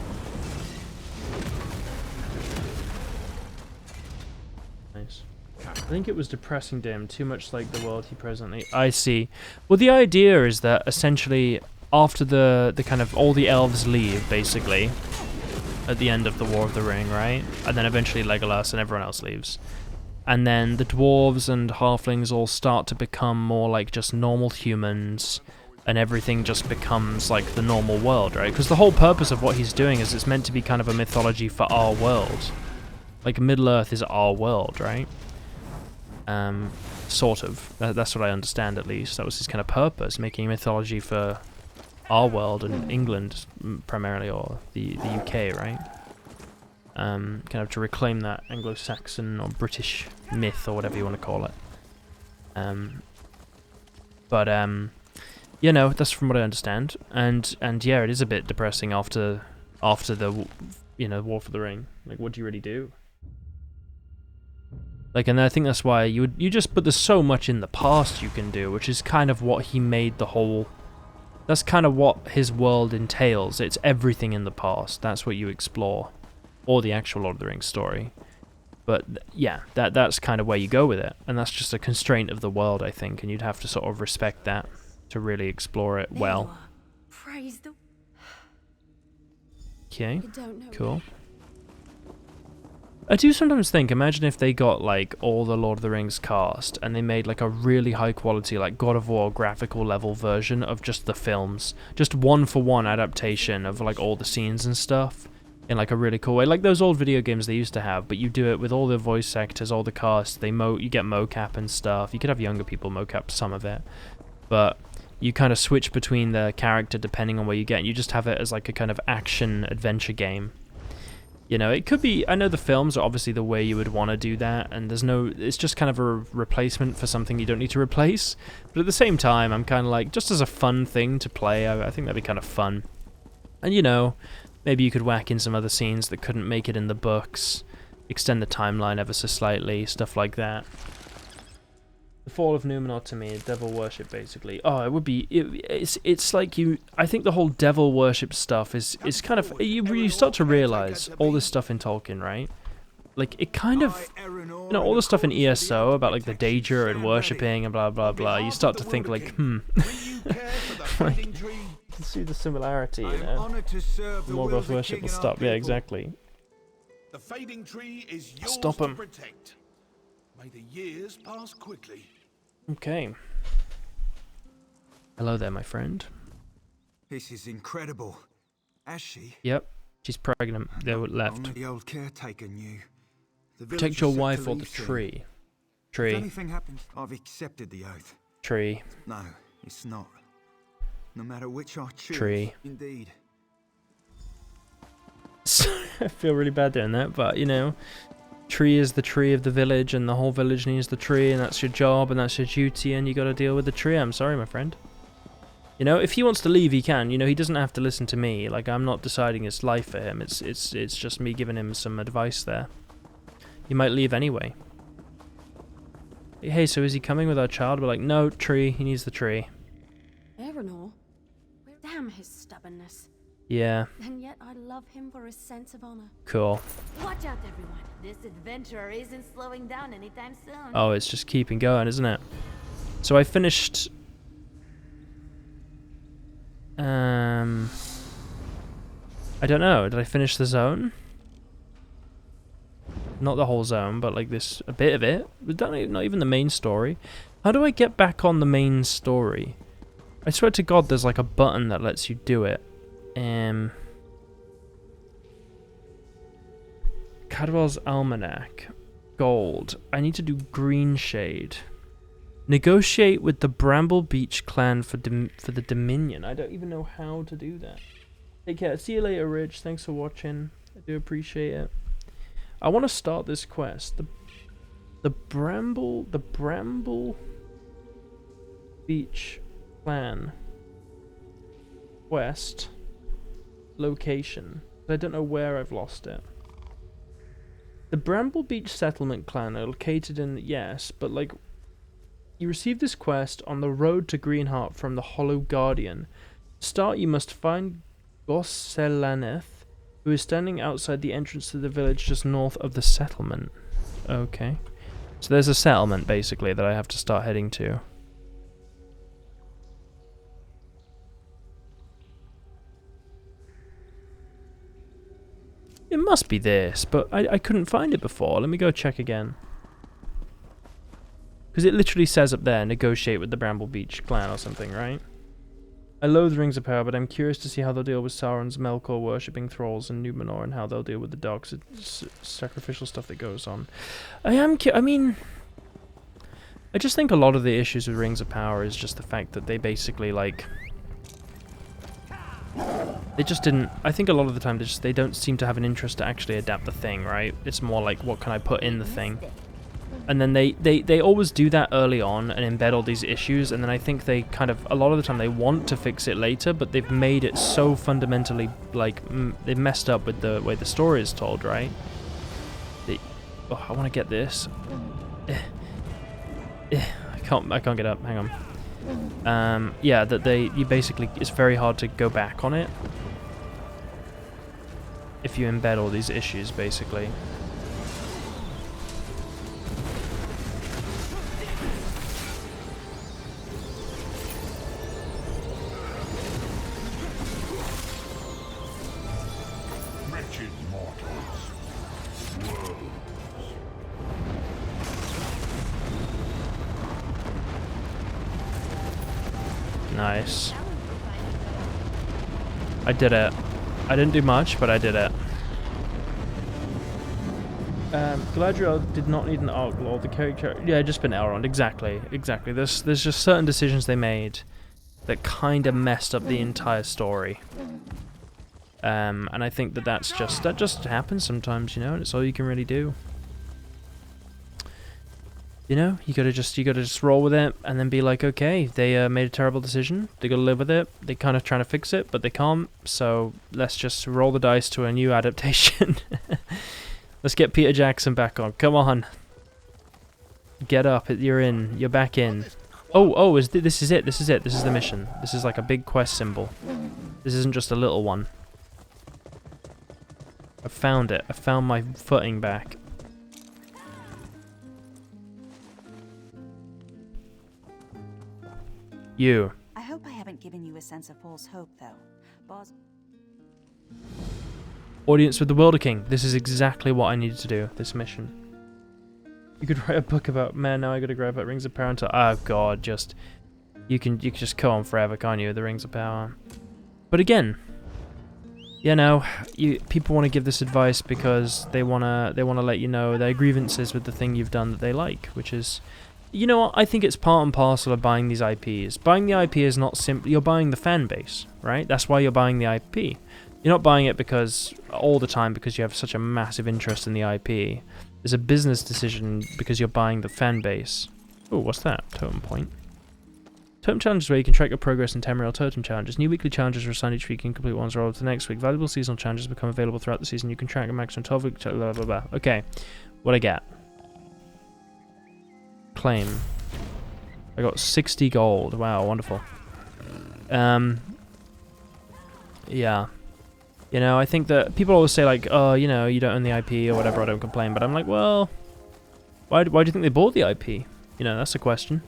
Nice. I think it was depressing to him, too much like the world he presently... I see. Well, the idea is that essentially after the kind of all the elves leave, basically, at the end of the War of the Ring, right? And then eventually Legolas and everyone else leaves. And then the dwarves and halflings all start to become more like just normal humans, and everything just becomes like the normal world, right? Because the whole purpose of what he's doing is it's meant to be kind of a mythology for our world. Like Middle-earth is our world, right? Sort of. That's what I understand, at least. That was his kind of purpose, making a mythology for our world and England primarily, or the UK, right? Kind of to reclaim that Anglo-Saxon or British myth or whatever you want to call it. You know, that's from what I understand, and yeah, it is a bit depressing after the, you know, War for the Ring. Like, what do you really do? Like, and I think that's why you just, but there's so much in the past you can do, which is kind of what he made the whole. That's kind of what his world entails. It's everything in the past. That's what you explore. Or the actual Lord of the Rings story. But yeah, that's kind of where you go with it. And that's just a constraint of the world, I think, and you'd have to sort of respect that to really explore it well. Praise the... Okay, cool. I do sometimes think, imagine if they got like all the Lord of the Rings cast and they made like a really high quality like God of War graphical level version of just the films. Just one-for-one adaptation of like all the scenes and stuff. In like a really cool way, like those old video games they used to have, but you do it with all the voice actors, all the cast. You get mocap and stuff. You could have younger people mocap some of it, but you kind of switch between the character depending on where you get. And you just have it as like a kind of action adventure game. You know, it could be. I know the films are obviously the way you would want to do that, and it's just kind of a replacement for something you don't need to replace. But at the same time, I'm kind of like, just as a fun thing to play, I think that'd be kind of fun. And you know. Maybe you could whack in some other scenes that couldn't make it in the books, extend the timeline ever so slightly, stuff like that. The Fall of Numenor to me, devil worship basically. Oh, it would be. It's like you. I think the whole devil worship stuff is kind of. You start to realize all this stuff in Tolkien, right? Like it kind of, you know, all the stuff in ESO about like the Daedra and worshipping and blah blah blah. You start to think like, like, you can see the similarity, you know. Morgoth worship will stop. Yeah, exactly. The fading tree is yours Stop him. to protect. May the years pass quickly. Okay. Hello there, my friend. This is incredible. Has she? Yep, she's pregnant. They were left. Only the old caretaker knew. The Protect village your is set wife to or the leave soon. tree. If Tree. anything happens, I've accepted the oath. Tree. No, it's not. No matter which I choose. Tree. Indeed. I feel really bad doing that, but you know, tree is the tree of the village, and the whole village needs the tree, and that's your job, and that's your duty, and you got to deal with the tree. I'm sorry, my friend. You know, if he wants to leave, he can. You know, he doesn't have to listen to me. Like, I'm not deciding his life for him. It's just me giving him some advice there. He might leave anyway. Hey, so is he coming with our child? We're like, no, tree. He needs the tree. Erenor? Damn his stubbornness. Yeah. And yet I love him for his sense of honor. Cool. Watch out, everyone. This adventurer isn't slowing down anytime soon. Oh, it's just keeping going, isn't it? So I finished... I don't know. Did I finish the zone? Not the whole zone, but like this, a bit of it. Not even the main story. How do I get back on the main story? I swear to God, there's like a button that lets you do it. Cadwell's Almanac. Gold. I need to do Green Shade. Negotiate with the Bramble Beach clan for the Dominion. I don't even know how to do that. Take care. See you later, Rich. Thanks for watching. I do appreciate it. I want to start this quest. The Bramble Beach Clan quest location. I don't know where I've lost it. The Bramble Beach Settlement Clan are located in, yes, but like, you receive this quest on the road to Greenheart from the Hollow Guardian. To start, you must find Gosselaneth, who is standing outside the entrance to the village just north of the settlement. Okay. So there's a settlement, basically, that I have to start heading to. It must be this, but I couldn't find it before. Let me go check again. Because it literally says up there, negotiate with the Bramble Beach clan or something, right? I loathe Rings of Power, but I'm curious to see how they'll deal with Sauron's Melkor worshipping thralls in Numenor, and how they'll deal with the dark sacrificial stuff that goes on. I mean, I just think a lot of the issues with Rings of Power is just the fact that they basically, like, they just didn't. I think a lot of the time they don't seem to have an interest to actually adapt the thing, right? It's more like, what can I put in the thing? And then they always do that early on and embed all these issues, and then I think they kind of, a lot of the time they want to fix it later, but they've made it so fundamentally, like, they've messed up with the way the story is told, right? Oh, I want to get this. I can't get up, hang on. Yeah, that you basically, it's very hard to go back on it if you embed all these issues, basically. Nice. I did it. I didn't do much, but I did it. Galadriel did not need an arc lord. The character, yeah, just been Elrond. Exactly. There's just certain decisions they made that kind of messed up the entire story. And I think that just happens sometimes, you know, and it's all you can really do. You know, you gotta just roll with it, and then be like, okay, they made a terrible decision. They gotta live with it. They kind of trying to fix it, but they can't. So let's just roll the dice to a new adaptation. Let's get Peter Jackson back on. Come on, get up. You're in. You're back in. Oh, this is it. This is it. This is the mission. This is like a big quest symbol. This isn't just a little one. I found it. I found my footing back. You. I hope I haven't given you a sense of false hope, though. Boss. Audience with the Wilder King. This is exactly what I needed to do, this mission. You could write a book about, man, now I gotta grab about Rings of Power until, oh god, just, you can just go on forever, can't you, with the Rings of Power. But again, you know, people want to give this advice because they wanna let you know their grievances with the thing you've done that they like, which is, you know what, I think it's part and parcel of buying these IPs. Buying the IP is not simply, you're buying the fan base, right? That's why you're buying the IP. You're not buying it because, all the time, because you have such a massive interest in the IP. It's a business decision because you're buying the fan base. Oh, what's that? Totem point. Totem challenges where you can track your progress in Tamriel totem challenges. New weekly challenges are assigned each week and complete ones roll to the next week. Valuable seasonal challenges become available throughout the season. You can track a maximum 12 week blah blah blah. Okay. What I get? Claim. I got 60 gold. Wow, wonderful. Yeah. You know, I think that people always say like, oh, you know, you don't own the IP or whatever, I don't complain. But I'm like, well, why do you think they bought the IP? You know, that's a question.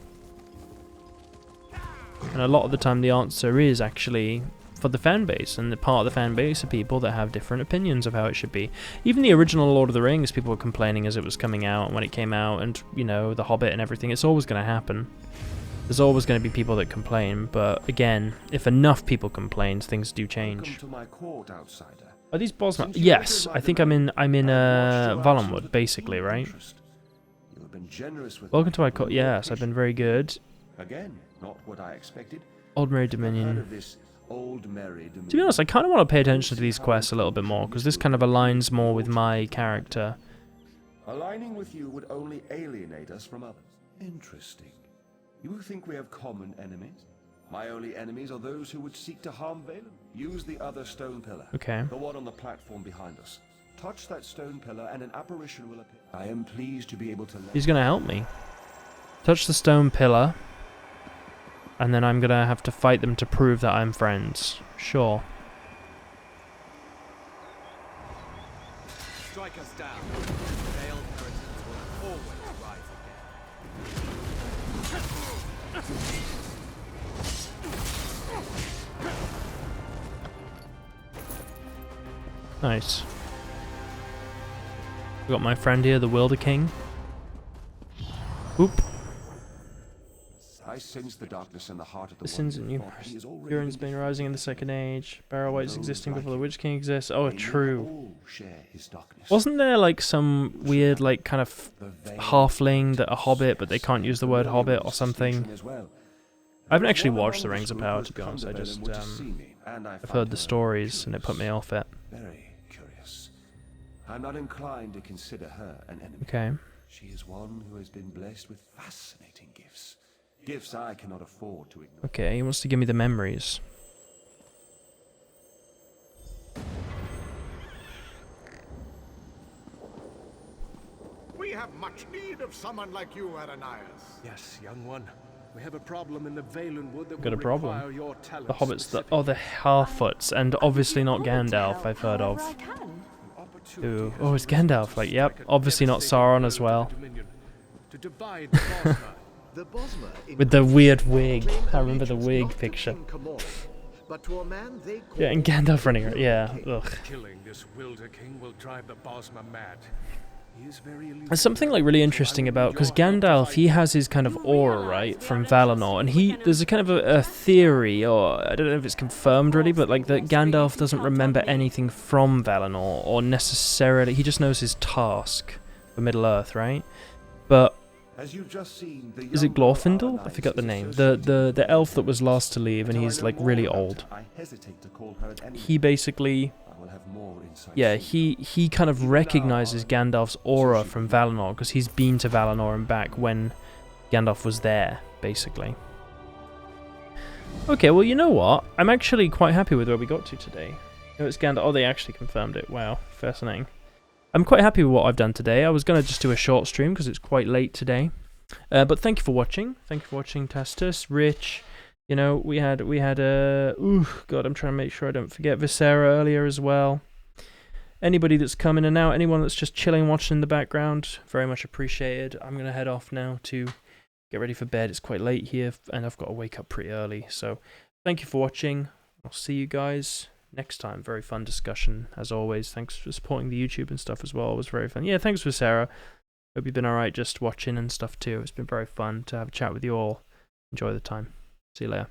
And a lot of the time the answer is actually for the fan base. And the part of the fan base are people that have different opinions of how it should be. Even the original Lord of the Rings, people were complaining as it was coming out and when it came out, and, you know, The Hobbit and everything. It's always going to happen. There's always going to be people that complain, but again, if enough people complain, things do change. To my court, outsider. Are these boss maps? Yes, I think I'm in Valenwood, basically, right? Welcome to my court. Yes, I've been very good. Again, not what I expected. Old Merry Dominion. To be honest, I kind of want to pay attention to these quests a little bit more, because this kind of aligns more with my character. Aligning with you would only alienate us from others. Interesting. You think we have common enemies? My only enemies are those who would seek to harm Valen. Use the other stone pillar. Okay. The one on the platform behind us. Touch that stone pillar and an apparition will appear. I am pleased to be able to... He's gonna help me. Touch the stone pillar. And then I'm gonna have to fight them to prove that I'm friends. Sure. Strike us down. Veiled heretics will always rise again. Nice. We got my friend here, the Wilder King. Oop. I sense the darkness in the heart of the Sins and numerous. Urine been rising in the Second Age. Barrow White's existing before the Witch King exists. Oh, true. Wasn't there like some weird, like, kind of halfling that a hobbit, but they can't use the word hobbit or something? I haven't actually watched The Rings of Power, to be honest. I just, I've heard the stories and it put me off it. Very curious. I'm not inclined to consider her an enemy. Okay. She is one who has been blessed with fascinating gifts. Gifts I cannot afford to ignore. Okay, he wants to give me the memories. We have much need of someone like you, Ananias. Yes, young one. We have a problem in the Valen Wood that Got a will problem. require your talents. The hobbits, the Half-Foots, and obviously not Gandalf, I've heard of. Ooh. Oh, it's Gandalf, like, yep. Obviously not Sauron as well. To divide the Bosmer. The Bosmer With the weird wig. I remember the wig picture. But to a man they call Yeah, and Gandalf running around. Yeah, ugh. Killing this Wilder King will drive the Bosmer mad. He is very elusive. There's something like really interesting about, because Gandalf, he has his kind of aura, right, from Valinor, and there's a kind of a theory, or I don't know if it's confirmed really, but like that Gandalf doesn't remember anything from Valinor, or necessarily, he just knows his task for Middle-earth, right? But As you've just seen, the is it Glorfindel? I forgot the name. The elf that was last to leave, and he's like really old. I hesitate to call her an enemy. He basically, I will have more insight. yeah, he kind of recognizes Gandalf's aura from Valinor, because he's been to Valinor and back when Gandalf was there, basically. Okay, well, you know what? I'm actually quite happy with where we got to today. No, it's Gandalf. Oh, they actually confirmed it. Wow, fascinating. I'm quite happy with what I've done today. I was going to just do a short stream because it's quite late today. But thank you for watching. Thank you for watching, Tastus, Rich. You know, we had God, I'm trying to make sure I don't forget Viscera earlier as well. Anybody that's come in and out, anyone that's just chilling, watching in the background, very much appreciated. I'm going to head off now to get ready for bed. It's quite late here, and I've got to wake up pretty early. So thank you for watching. I'll see you guys next time. Very fun discussion, as always. Thanks for supporting the YouTube and stuff as well. It was very fun. Yeah, thanks for Sarah. Hope you've been alright just watching and stuff too. It's been very fun to have a chat with you all. Enjoy the time. See you later.